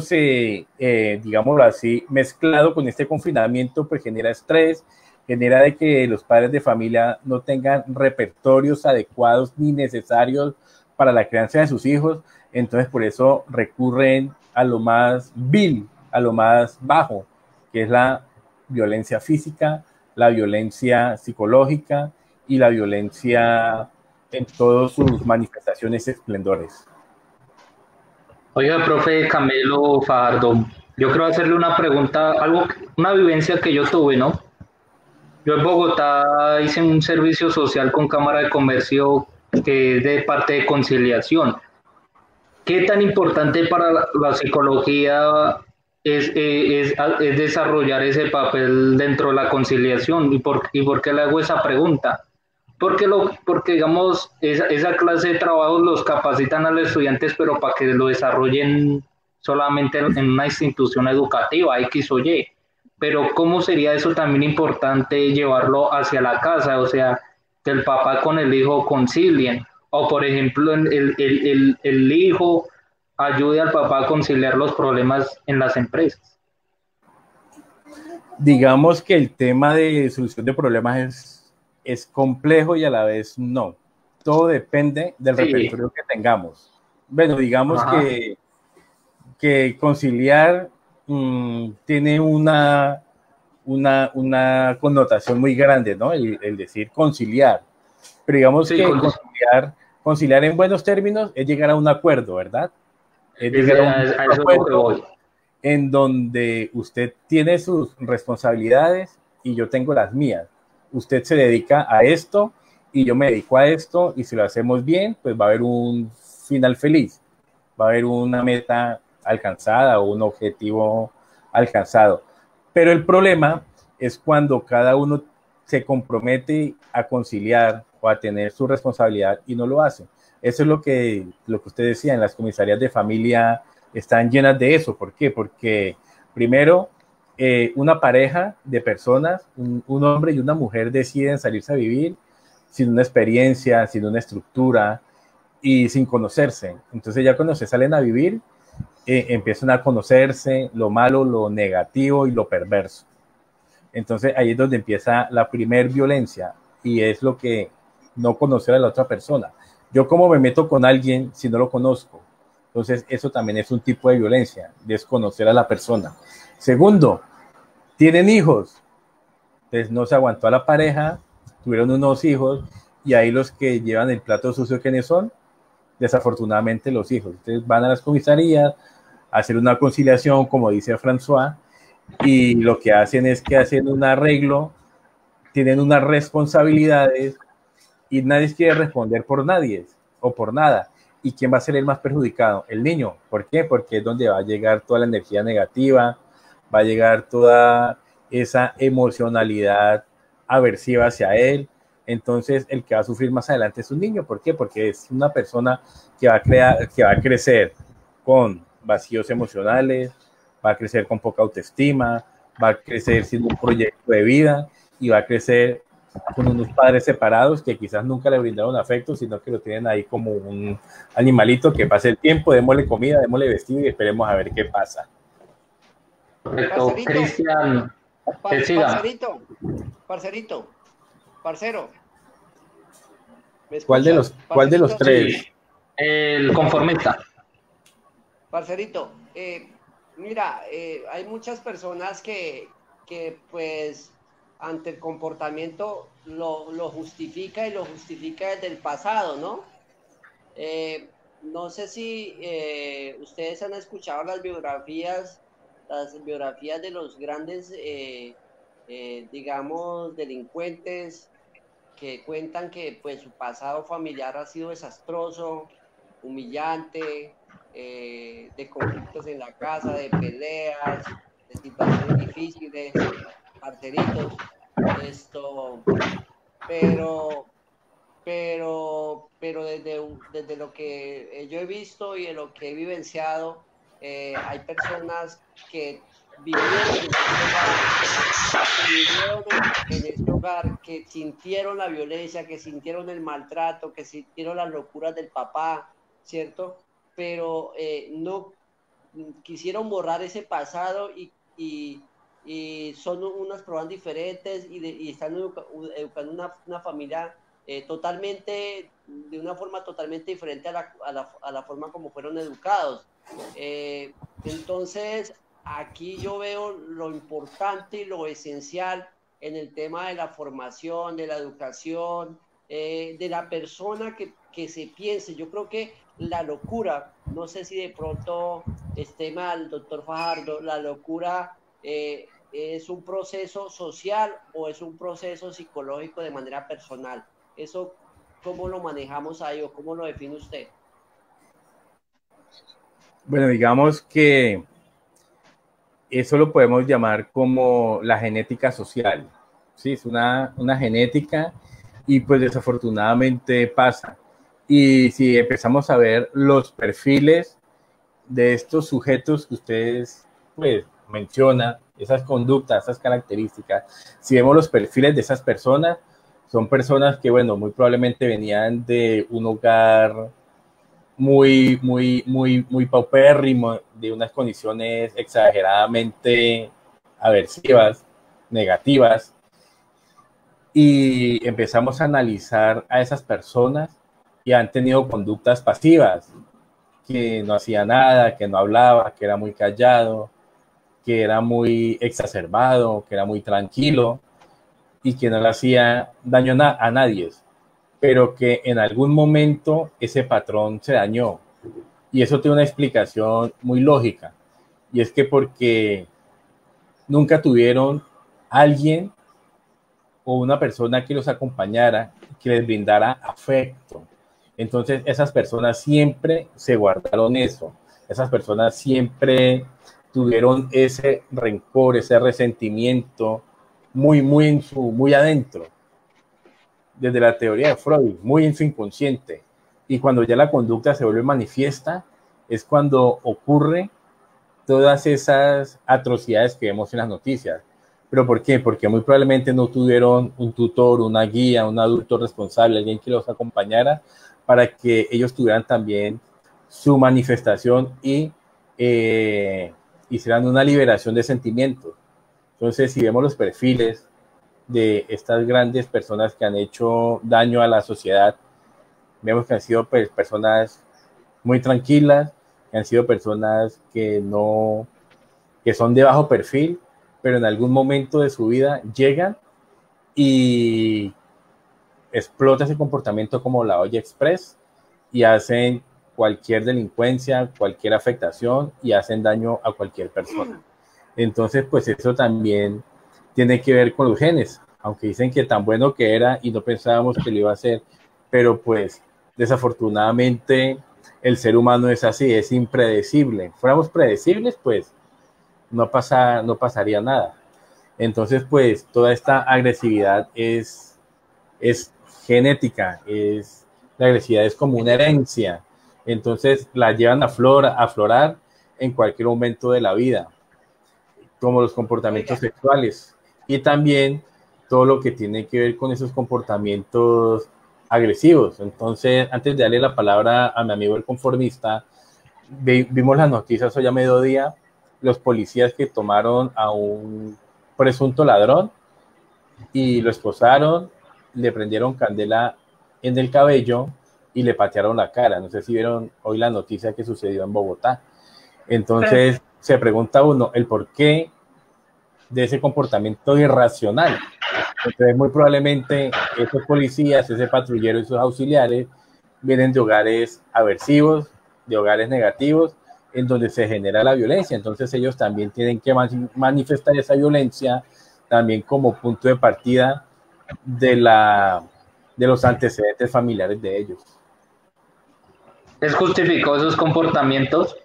digámoslo así, mezclado con este confinamiento, pues genera estrés, genera de que los padres de familia no tengan repertorios adecuados ni necesarios para la crianza de sus hijos. Entonces, por eso recurren a lo más vil, a lo más bajo, que es la violencia física, la violencia psicológica y la violencia en todas sus manifestaciones y esplendores. Oiga, profe Camilo Fajardo, yo quiero hacerle una pregunta, una vivencia que yo tuve, ¿no? Yo en Bogotá hice un servicio social con Cámara de Comercio que es de parte de conciliación. ¿Qué tan importante para la psicología es desarrollar ese papel dentro de la conciliación? ¿Y por qué le hago esa pregunta? Porque digamos, esa clase de trabajos los capacitan a los estudiantes, pero para que lo desarrollen solamente en una institución educativa, X o Y. Pero ¿cómo sería eso también importante llevarlo hacia la casa? O sea, que el papá con el hijo concilien. O, por ejemplo, el hijo ayude al papá a conciliar los problemas en las empresas. Digamos que el tema de solución de problemas es complejo y a la vez no. Todo depende del repertorio que tengamos. Bueno, digamos que conciliar tiene una connotación muy grande, ¿no? El decir conciliar. Pero digamos que conciliar en buenos términos es llegar a un acuerdo, ¿verdad? Es llegar a un acuerdo en donde usted tiene sus responsabilidades y yo tengo las mías. Usted se dedica a esto y yo me dedico a esto, y si lo hacemos bien, pues va a haber un final feliz, va a haber una meta alcanzada o un objetivo alcanzado. Pero el problema es cuando cada uno se compromete a conciliar o a tener su responsabilidad y no lo hace. Eso es lo que usted decía, en las comisarías de familia están llenas de eso. ¿Por qué? Porque primero, una pareja de personas, un hombre y una mujer, deciden salirse a vivir sin una experiencia, sin una estructura y sin conocerse. Entonces ya cuando se salen a vivir, empiezan a conocerse lo malo, lo negativo y lo perverso. Entonces ahí es donde empieza la primer violencia, y es lo que no conocer a la otra persona. Yo cómo me meto con alguien si no lo conozco. Entonces eso también es un tipo de violencia, desconocer a la persona. Segundo, tienen hijos. Entonces no se aguantó a la pareja, tuvieron unos hijos y ahí los que llevan el plato sucio, ¿quiénes son? Desafortunadamente los hijos. Entonces van a las comisarías a hacer una conciliación, como dice François, y lo que hacen es que hacen un arreglo, tienen unas responsabilidades y nadie quiere responder por nadie o por nada. ¿Y quién va a ser el más perjudicado? El niño. ¿Por qué? Porque es donde va a llegar toda la energía negativa, va a llegar toda esa emocionalidad aversiva hacia él. Entonces, el que va a sufrir más adelante es un niño. ¿Por qué? Porque es una persona que va a crecer con vacíos emocionales, va a crecer con poca autoestima, va a crecer sin un proyecto de vida y va a crecer con unos padres separados que quizás nunca le brindaron afecto, sino que lo tienen ahí como un animalito que pase el tiempo, démosle comida, démosle vestido y esperemos a ver qué pasa. Correcto, Cristian. Parcero. ¿Cuál de los tres? Sí, el conformista. Parcerito, mira, hay muchas personas que pues ante el comportamiento lo justifica y lo justifica desde el pasado, ¿no? No sé si ustedes han escuchado las biografías de los grandes, digamos, delincuentes que cuentan que pues su pasado familiar ha sido desastroso, humillante, de conflictos en la casa, de peleas, de situaciones difíciles, parceritos, pero desde lo que yo he visto y de lo que he vivenciado, hay personas que vivieron en este hogar, que sintieron la violencia, que sintieron el maltrato, que sintieron las locuras del papá, ¿cierto? Pero no quisieron borrar ese pasado y son unas pruebas diferentes y están educando una familia totalmente, de una forma totalmente diferente a la forma como fueron educados. Entonces, aquí yo veo lo importante y lo esencial en el tema de la formación, de la educación, de la persona que se piense. Yo creo que la locura, no sé si de pronto esté mal, doctor Fajardo, la locura es un proceso social o es un proceso psicológico de manera personal. Eso, ¿cómo lo manejamos ahí o cómo lo define usted? Bueno, digamos que eso lo podemos llamar como la genética social. Sí, es una genética y pues desafortunadamente pasa. Y si empezamos a ver los perfiles de estos sujetos que ustedes pues mencionan, esas conductas, esas características, si vemos los perfiles de esas personas, son personas que, bueno, muy probablemente venían de un hogar muy paupérrimo, de unas condiciones exageradamente aversivas, negativas, y empezamos a analizar a esas personas y han tenido conductas pasivas, que no hacía nada, que no hablaba, que era muy callado, que era muy exacerbado, que era muy tranquilo y que no le hacía daño a nadie, pero que en algún momento ese patrón se dañó. Y eso tiene una explicación muy lógica, y es que porque nunca tuvieron alguien o una persona que los acompañara, que les brindara afecto. Entonces esas personas siempre se guardaron eso, esas personas siempre tuvieron ese rencor, ese resentimiento muy adentro, desde la teoría de Freud, muy en su inconsciente. Y cuando ya la conducta se vuelve manifiesta, es cuando ocurre todas esas atrocidades que vemos en las noticias. ¿Pero por qué? Porque muy probablemente no tuvieron un tutor, una guía, un adulto responsable, alguien que los acompañara para que ellos tuvieran también su manifestación y hicieran una liberación de sentimientos. Entonces, si vemos los perfiles de estas grandes personas que han hecho daño a la sociedad, Vemos que han sido pues, personas muy tranquilas, que han sido personas que no, que son de bajo perfil, pero en algún momento de su vida llegan y explota ese comportamiento como la olla express y hacen cualquier delincuencia, cualquier afectación y hacen daño a cualquier persona. Entonces, pues eso también tiene que ver con los genes, aunque dicen que tan bueno que era y no pensábamos que lo iba a hacer, pero pues desafortunadamente el ser humano es así, es impredecible. Fuéramos predecibles, pues no pasaría nada. Entonces, pues toda esta agresividad es genética, la agresividad es como una herencia. Entonces la llevan a aflorar en cualquier momento de la vida, como los comportamientos Oiga. sexuales y también todo lo que tiene que ver con esos comportamientos agresivos. Entonces, antes de darle la palabra a mi amigo el conformista, vimos las noticias hoy a mediodía, los policías que tomaron a un presunto ladrón y lo esposaron, le prendieron candela en el cabello y le patearon la cara. No sé si vieron hoy la noticia que sucedió en Bogotá. Entonces se pregunta uno el porqué de ese comportamiento irracional. Entonces muy probablemente esos policías, ese patrullero y sus auxiliares vienen de hogares aversivos, de hogares negativos, en donde se genera la violencia. Entonces ellos también tienen que manifestar esa violencia también como punto de partida de los antecedentes familiares de ellos. ¿Es justificó esos comportamientos?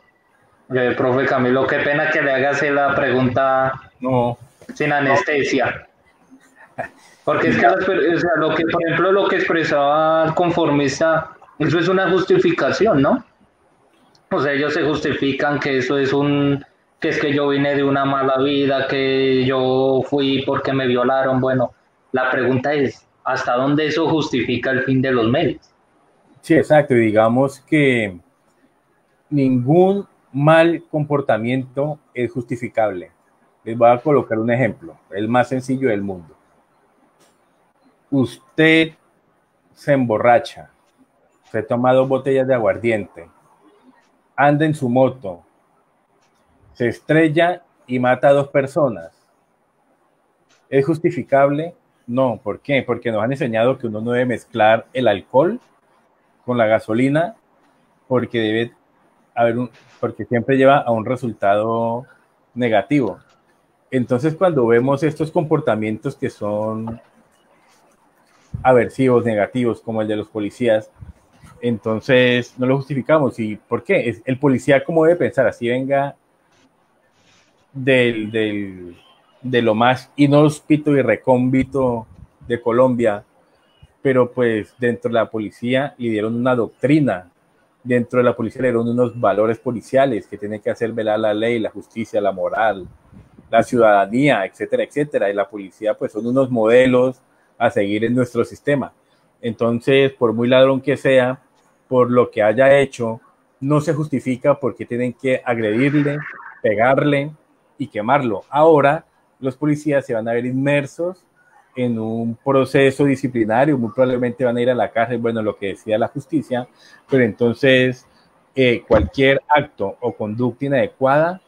Profe Camilo, qué pena que le hagas la pregunta No, sin anestesia. Porque es que, o sea, lo que, por ejemplo, lo que expresaba el conformista, eso es una justificación, ¿no? O sea, ellos se justifican que eso es que es que yo vine de una mala vida, que yo fui porque me violaron. Bueno, la pregunta es, ¿hasta dónde eso justifica el fin de los medios? sí, exacto. Y digamos que ningún mal comportamiento es justificable. Les voy a colocar un ejemplo, el más sencillo del mundo. Usted se emborracha, se toma 2 botellas de aguardiente, anda en su moto, se estrella y mata a 2 personas. ¿Es justificable? No. ¿Por qué? Porque nos han enseñado que uno no debe mezclar el alcohol con la gasolina porque debe porque siempre lleva a un resultado negativo. Entonces, cuando vemos estos comportamientos que son aversivos, negativos, como el de los policías, entonces no lo justificamos. ¿Y por qué? El policía, ¿cómo debe pensar? Así venga de lo más inhóspito y recóndito de Colombia, pero pues dentro de la policía le dieron una doctrina, dentro de la policía le dieron unos valores policiales que tienen que hacer velar la ley, la justicia, la moral, la ciudadanía, etcétera, etcétera. Y la policía pues son unos modelos a seguir en nuestro sistema. Entonces, por muy ladrón que sea, por lo que haya hecho, no se justifica porque tienen que agredirle, pegarle y quemarlo. Ahora, los policías se van a ver inmersos en un proceso disciplinario, muy probablemente van a ir a la cárcel, bueno, lo que decía la justicia, pero entonces cualquier acto o conducta inadecuada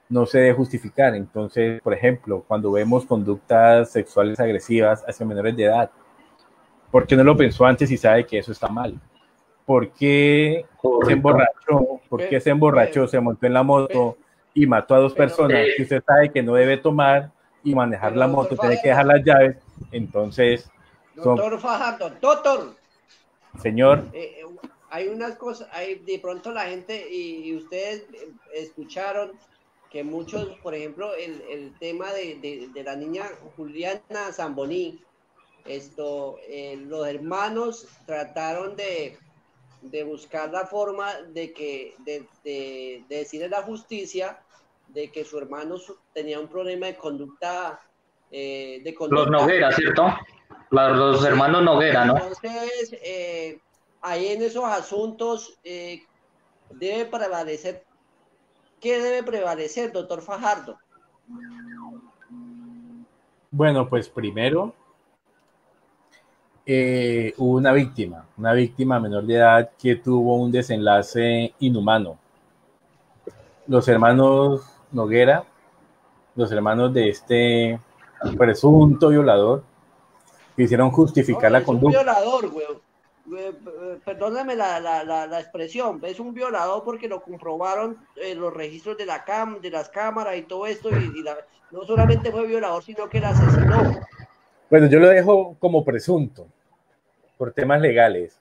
no se debe justificar. Entonces, por ejemplo, cuando vemos conductas sexuales agresivas hacia menores de edad, ¿por qué no lo pensó antes y sabe que eso está mal? ¿Por qué se emborrachó? ¿Por qué se emborrachó, se montó en la moto y mató a 2 personas? Si usted sabe que no debe tomar y manejar la moto, tiene que dejar las llaves. Entonces, doctor Fajardo, doctor, señor, hay unas cosas, de pronto la gente y ustedes escucharon que muchos, por ejemplo, el tema de la niña Juliana Zamboní, los hermanos trataron de buscar la forma de decirle a la justicia de que su hermano tenía un problema de conducta. Los Noguera, ¿cierto? Los hermanos Noguera, ¿no? Entonces, ahí en esos asuntos debe prevalecer. ¿Qué debe prevalecer, doctor Fajardo? Bueno, pues primero, hubo una víctima menor de edad que tuvo un desenlace inhumano. Los hermanos Noguera, los hermanos de este presunto violador, quisieron justificar la Es un conducta. violador, güey. Perdóname la expresión, es un violador porque lo comprobaron los registros de las cámaras y todo esto, no solamente fue violador, sino que la asesinó. Bueno, yo lo dejo como presunto, por temas legales,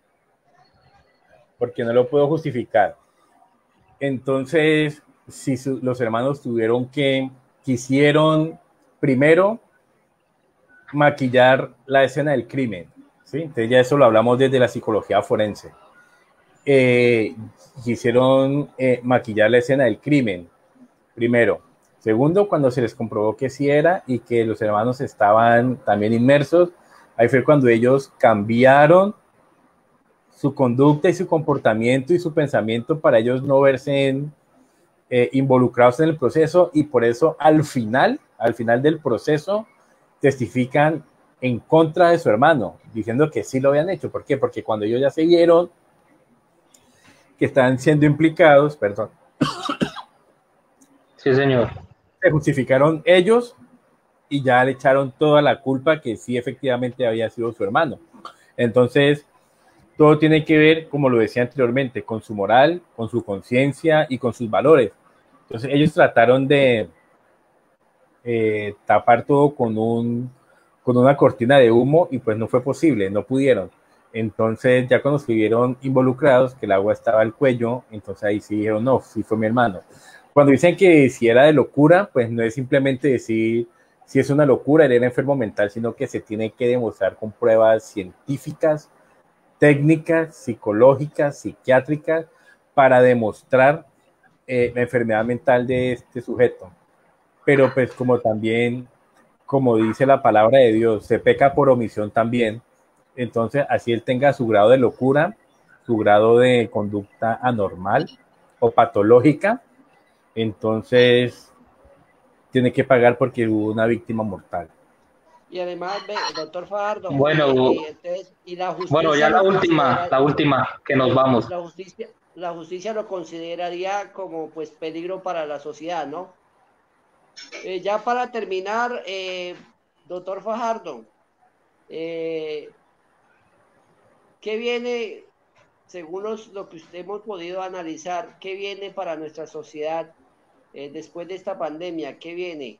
porque no lo puedo justificar. Entonces, si los hermanos quisieron primero maquillar la escena del crimen, ¿sí? Entonces ya eso lo hablamos desde la psicología forense. Quisieron maquillar la escena del crimen, primero. Segundo, cuando se les comprobó que sí era y que los hermanos estaban también inmersos, ahí fue cuando ellos cambiaron su conducta y su comportamiento y su pensamiento para ellos no verse involucrados en el proceso, y por eso al final del proceso testifican en contra de su hermano, diciendo que sí lo habían hecho. ¿Por qué? Porque cuando ellos ya se vieron que están siendo implicados, perdón. Sí, señor. Se justificaron ellos y ya le echaron toda la culpa que sí efectivamente había sido su hermano. Entonces, todo tiene que ver, como lo decía anteriormente, con su moral, con su conciencia y con sus valores. Entonces, ellos trataron de tapar todo con una cortina de humo y pues no fue posible, no pudieron. Entonces, ya cuando se vieron involucrados, que el agua estaba al cuello, entonces ahí sí dijeron, no, sí fue mi hermano. Cuando dicen que si era de locura, pues no es simplemente decir si es una locura, él era enfermo mental, sino que se tiene que demostrar con pruebas científicas, técnicas, psicológicas, psiquiátricas, para demostrar la enfermedad mental de este sujeto. Pero pues como también, como dice la palabra de Dios, se peca por omisión también. Entonces, así él tenga su grado de locura, su grado de conducta anormal o patológica, entonces tiene que pagar porque hubo una víctima mortal. Y además, doctor Fajardo, Bueno, y la bueno, justicia ya lo considera, la última, que nos vamos. la justicia lo consideraría como pues peligro para la sociedad, ¿no? Ya para terminar, doctor Fajardo, ¿qué viene, según lo que usted hemos podido analizar, qué viene para nuestra sociedad después de esta pandemia? ¿Qué viene?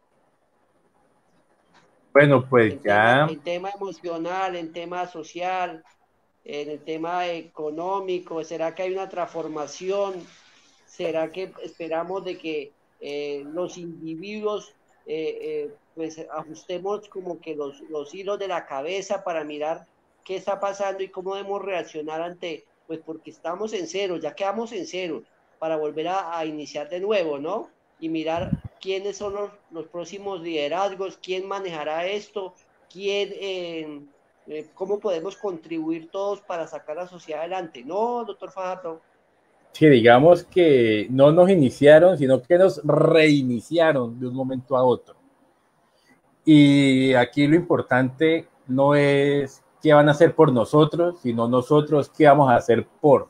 Bueno, pues ya. En tema emocional, en tema social, en el tema económico, ¿será que hay una transformación? ¿Será que esperamos de que los individuos pues ajustemos como que los hilos de la cabeza para mirar qué está pasando y cómo debemos reaccionar ante, pues porque estamos en cero, ya quedamos en cero, para volver a iniciar de nuevo, ¿no? Y mirar quiénes son los próximos liderazgos, quién manejará esto, cómo podemos contribuir todos para sacar a la sociedad adelante. ¿No, doctor Fajardo? Que digamos que no nos iniciaron, sino que nos reiniciaron de un momento a otro. Y aquí lo importante no es qué van a hacer por nosotros, sino nosotros qué vamos a hacer por.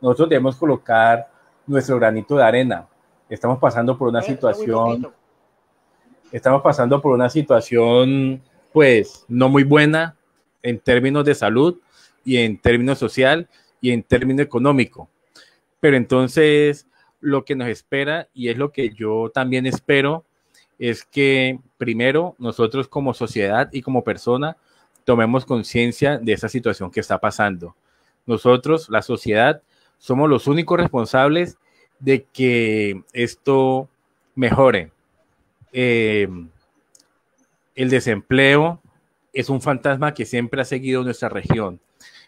Nosotros debemos colocar nuestro granito de arena. Estamos pasando por una situación pues no muy buena en términos de salud y en términos social y en términos económico. Pero entonces lo que nos espera, y es lo que yo también espero, es que primero nosotros como sociedad y como persona tomemos conciencia de esa situación que está pasando. Nosotros, la sociedad, somos los únicos responsables de que esto mejore. El desempleo es un fantasma que siempre ha seguido nuestra región.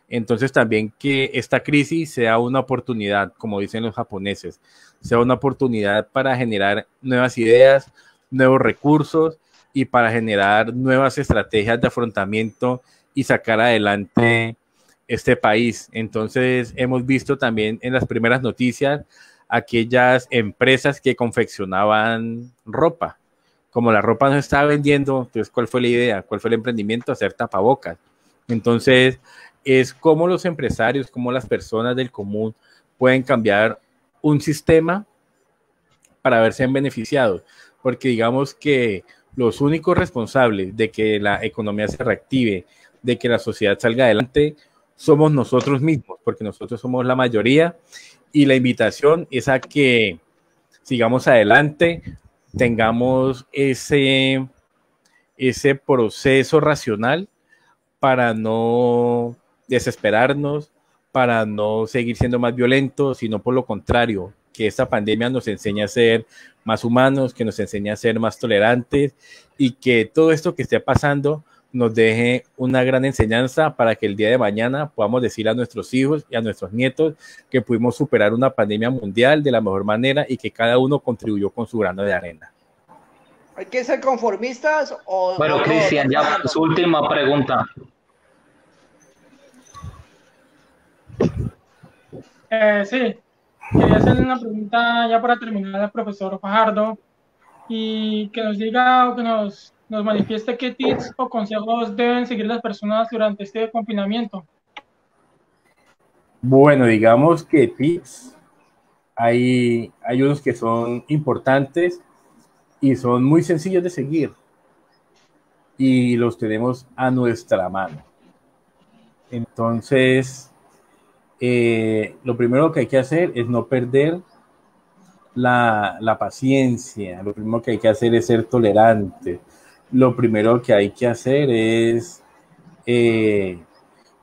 Entonces también que esta crisis sea una oportunidad, como dicen los japoneses, sea una oportunidad para generar nuevas ideas, nuevos recursos y para generar nuevas estrategias de afrontamiento y sacar adelante este país. Entonces hemos visto también en las primeras noticias aquellas empresas que confeccionaban ropa. Como la ropa no se estaba vendiendo, entonces ¿cuál fue la idea? ¿Cuál fue el emprendimiento? Hacer tapabocas. Entonces, es cómo los empresarios, cómo las personas del común pueden cambiar un sistema para verse beneficiados, porque digamos que los únicos responsables de que la economía se reactive, de que la sociedad salga adelante, somos nosotros mismos, porque nosotros somos la mayoría, y la invitación es a que sigamos adelante, tengamos ese proceso racional para no desesperarnos, para no seguir siendo más violentos, sino por lo contrario, que esta pandemia nos enseña a ser más humanos, que nos enseña a ser más tolerantes y que todo esto que esté pasando nos deje una gran enseñanza para que el día de mañana podamos decir a nuestros hijos y a nuestros nietos que pudimos superar una pandemia mundial de la mejor manera y que cada uno contribuyó con su grano de arena. ¿Hay que ser conformistas o...? Bueno, Cristian, ya su última pregunta. Sí, quería hacerle una pregunta ya para terminar al profesor Fajardo y que nos diga o que nos manifieste qué tips o consejos deben seguir las personas durante este confinamiento. Bueno, digamos que tips, hay unos que son importantes y son muy sencillos de seguir y los tenemos a nuestra mano. Entonces, lo primero que hay que hacer es no perder la paciencia. Lo primero que hay que hacer es ser tolerante. Lo primero que hay que hacer es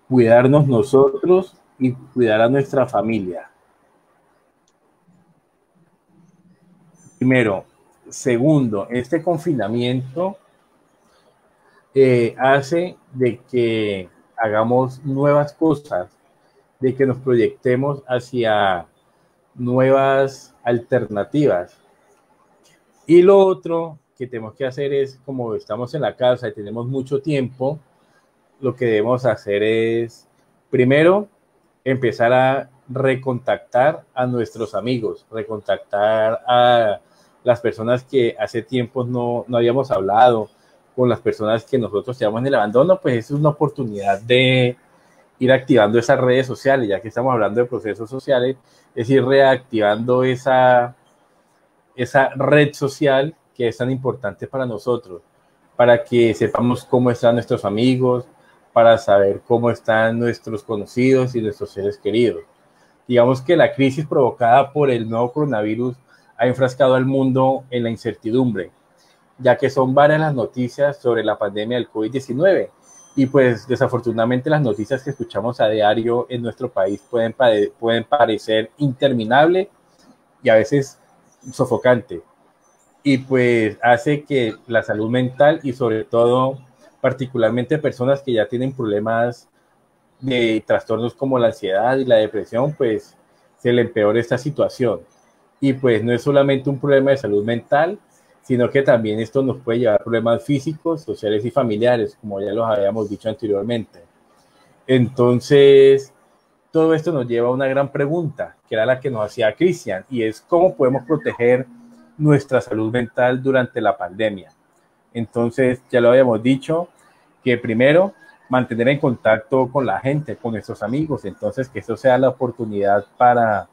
cuidarnos nosotros y cuidar a nuestra familia. Primero. Segundo, este confinamiento hace de que hagamos nuevas cosas, de que nos proyectemos hacia nuevas alternativas. Y lo otro que tenemos que hacer es, como estamos en la casa y tenemos mucho tiempo, lo que debemos hacer es, primero, empezar a recontactar a nuestros amigos, recontactar a las personas que hace tiempo no habíamos hablado, con las personas que nosotros llevamos en el abandono, pues es una oportunidad de ir activando esas redes sociales, ya que estamos hablando de procesos sociales, es ir reactivando esa red social que es tan importante para nosotros, para que sepamos cómo están nuestros amigos, para saber cómo están nuestros conocidos y nuestros seres queridos. Digamos que la crisis provocada por el nuevo coronavirus ha enfrascado al mundo en la incertidumbre, ya que son varias las noticias sobre la pandemia del COVID-19 y pues desafortunadamente las noticias que escuchamos a diario en nuestro país pueden parecer interminables y a veces sofocante, y pues hace que la salud mental y sobre todo particularmente personas que ya tienen problemas de trastornos como la ansiedad y la depresión, pues se le empeore esta situación. Y pues no es solamente un problema de salud mental, sino que también esto nos puede llevar a problemas físicos, sociales y familiares, como ya los habíamos dicho anteriormente. Entonces, todo esto nos lleva a una gran pregunta, que era la que nos hacía Cristian, y es cómo podemos proteger nuestra salud mental durante la pandemia. Entonces, ya lo habíamos dicho, que primero, mantener en contacto con la gente, con nuestros amigos, entonces que eso sea la oportunidad para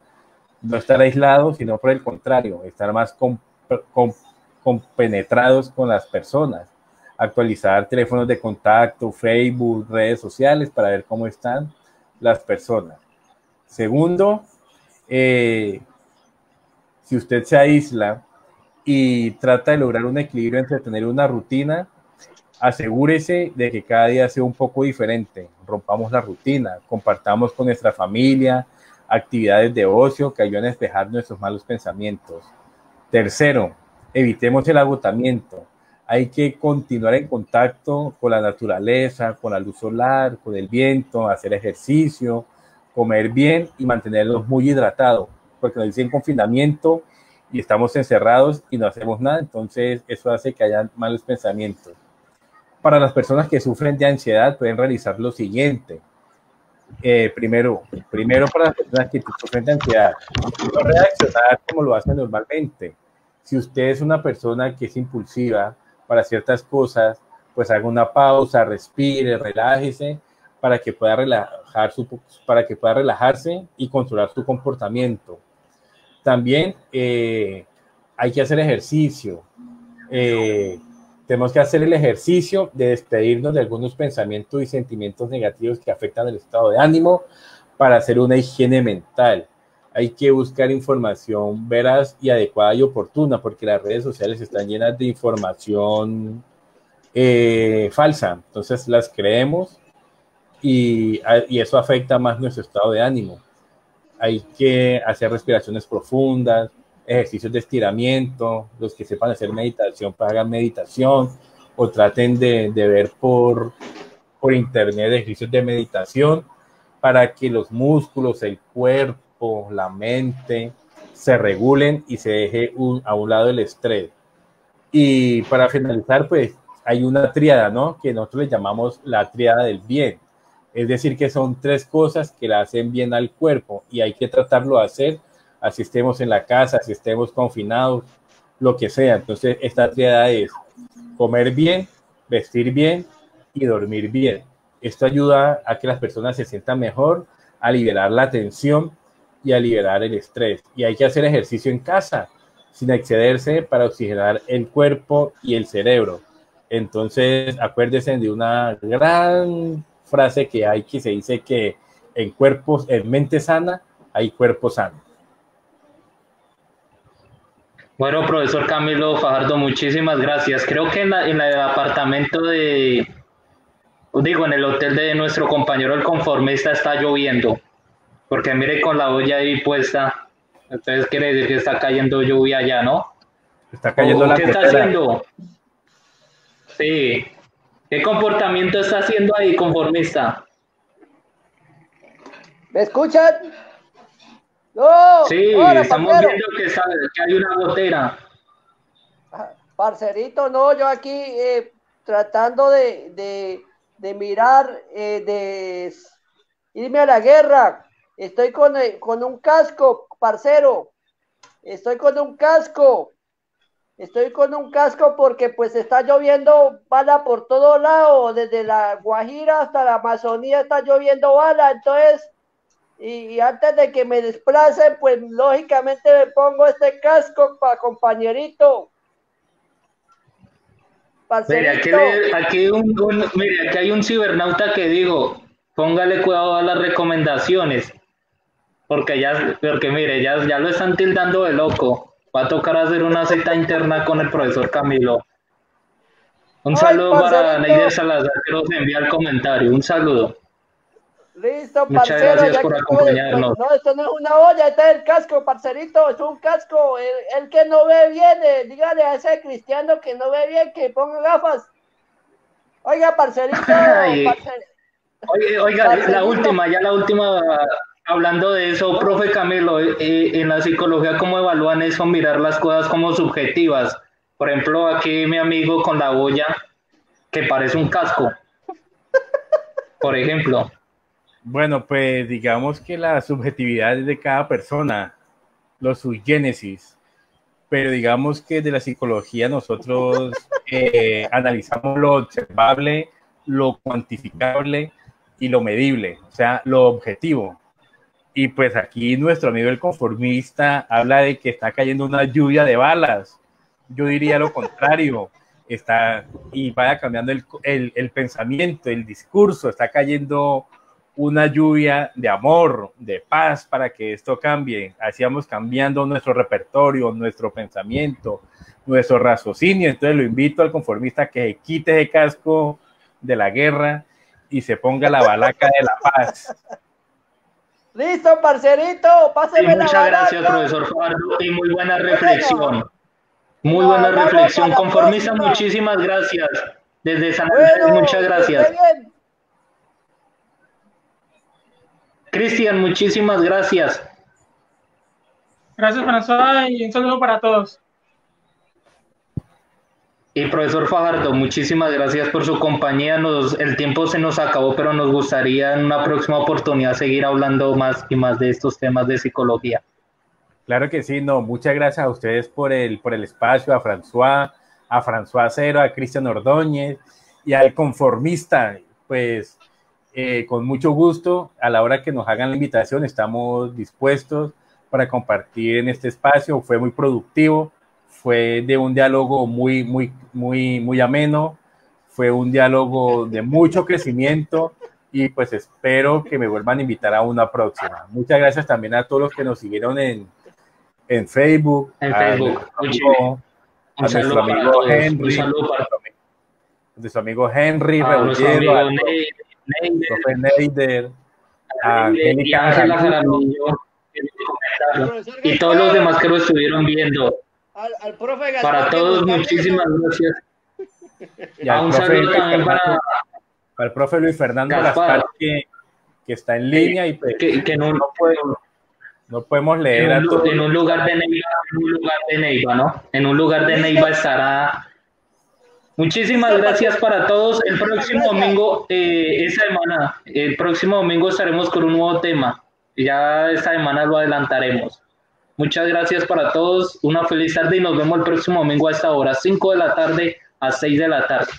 no estar aislados, sino por el contrario, estar más compenetrados con las personas, actualizar teléfonos de contacto, Facebook, redes sociales para ver cómo están las personas. Segundo, si usted se aísla y trata de lograr un equilibrio entre tener una rutina, asegúrese de que cada día sea un poco diferente. Rompamos la rutina, compartamos con nuestra familia actividades de ocio que ayuden a despejar nuestros malos pensamientos. Tercero, evitemos el agotamiento. Hay que continuar en contacto con la naturaleza, con la luz solar, con el viento, hacer ejercicio, comer bien y mantenernos muy hidratados, porque nos dicen confinamiento y estamos encerrados y no hacemos nada, entonces eso hace que haya malos pensamientos. Para las personas que sufren de ansiedad pueden realizar lo siguiente. Primero para las personas que sufren de ansiedad, no reaccionar como lo hacen normalmente. Si usted es una persona que es impulsiva para ciertas cosas, pues haga una pausa, respire, relájese, para que pueda relajarse y controlar su comportamiento. También hay que hacer ejercicio. Tenemos que hacer el ejercicio de despedirnos de algunos pensamientos y sentimientos negativos que afectan el estado de ánimo para hacer una higiene mental. Hay que buscar información veraz y adecuada y oportuna, porque las redes sociales están llenas de información falsa. Entonces las creemos y eso afecta más nuestro estado de ánimo. Hay que hacer respiraciones profundas, ejercicios de estiramiento. Los que sepan hacer meditación, pues hagan meditación o traten de ver por internet ejercicios de meditación para que los músculos, el cuerpo, la mente se regulen y se deje a un lado el estrés. Y para finalizar, pues hay una tríada, ¿no? Que nosotros le llamamos la tríada del bien. Es decir, que son 3 cosas que le hacen bien al cuerpo y hay que tratarlo de hacer, así estemos en la casa, así estemos confinados, lo que sea. Entonces, esta tríada es comer bien, vestir bien y dormir bien. Esto ayuda a que las personas se sientan mejor, a liberar la tensión y a liberar el estrés. Y hay que hacer ejercicio en casa, sin excederse, para oxigenar el cuerpo y el cerebro. Entonces, acuérdense de una gran frase que hay, que se dice que en mente sana hay cuerpo sano. Bueno, profesor Camilo Fajardo, muchísimas gracias. Creo que en el apartamento en el hotel de nuestro compañero el conformista está lloviendo, porque mire con la olla ahí puesta, entonces quiere decir que está cayendo lluvia allá, ¿no? Está cayendo la ¿Qué está haciendo? Sí. ¿Qué comportamiento está haciendo ahí, conformista? ¿Me escuchan? No. Sí, Hola, estamos parcero. viendo que hay una gotera. Parcerito, no, yo aquí tratando de mirar, de irme a la guerra. Estoy con un casco, parcero. Estoy con un casco porque pues está lloviendo bala por todo lado, desde la Guajira hasta la Amazonía está lloviendo bala, entonces, y antes de que me desplace, pues lógicamente me pongo este casco para compañerito. Mire, aquí hay un cibernauta que dijo, póngale cuidado a las recomendaciones, porque mire, ya lo están tildando de loco. Va a tocar hacer una cita interna con el profesor Camilo. Un saludo para Neider Salazar, que nos envía el comentario. Un saludo. Listo, Muchas parcero. gracias por acompañarnos. No, esto no es una olla, este es el casco, parcerito, es un casco. El que no ve bien, dígale a ese cristiano que no ve bien, que ponga gafas. Oiga, parcerito. Oiga, Parcerito. la última, hablando de eso, profe Camilo, en la psicología, ¿cómo evalúan eso? Mirar las cosas como subjetivas. Por ejemplo, aquí mi amigo con la olla, que parece un casco. Por ejemplo. Bueno, pues digamos que la subjetividad es de cada persona, los sui generis, pero digamos que de la psicología nosotros analizamos lo observable, lo cuantificable y lo medible, o sea, lo objetivo. Y pues aquí nuestro amigo el conformista habla de que está cayendo una lluvia de balas. Yo diría lo contrario, y vaya cambiando el pensamiento, el discurso, está cayendo una lluvia de amor, de paz, para que esto cambie. Así vamos cambiando nuestro repertorio, nuestro pensamiento, nuestro raciocinio. Entonces lo invito al conformista que quite ese casco de la guerra y se ponga la balaca de la paz. Listo, parcerito, páseme la Muchas balaca. gracias, profesor Fajardo, y muy buena reflexión. Muy buena reflexión. Conformista, muchísimas gracias. Desde San Andrés, muchas gracias. Cristian, muchísimas gracias. Gracias, François, y un saludo para todos. Y profesor Fajardo, muchísimas gracias por su compañía. El tiempo se nos acabó, pero nos gustaría en una próxima oportunidad seguir hablando más y más de estos temas de psicología. Claro que sí, no, muchas gracias a ustedes por el espacio, a François Cero, a Cristian Ordóñez y al conformista. Pues con mucho gusto, a la hora que nos hagan la invitación, estamos dispuestos para compartir en este espacio. Fue muy productivo, fue de un diálogo muy ameno, fue un diálogo de mucho crecimiento y pues espero que me vuelvan a invitar a una próxima. Muchas gracias también a todos los que nos siguieron en Facebook, a nuestro amigo Henry, nuestro amigo Henry Rebolledo, al profe Neider, a Angélica Jaramillo, y todos los demás que lo estuvieron viendo. Al profe Gaspar, para todos, muchísimas gracias. Y un saludo también para el profe Luis Fernando Gaspar, que está en línea y pues, que no podemos leer en un lugar de Neiva, ¿no? En un lugar de Neiva estará. Muchísimas gracias para todos. El próximo domingo, el próximo domingo estaremos con un nuevo tema. Ya esta semana lo adelantaremos. Muchas gracias para todos. Una feliz tarde y nos vemos el próximo domingo a esta hora, 5 de la tarde a 6 de la tarde.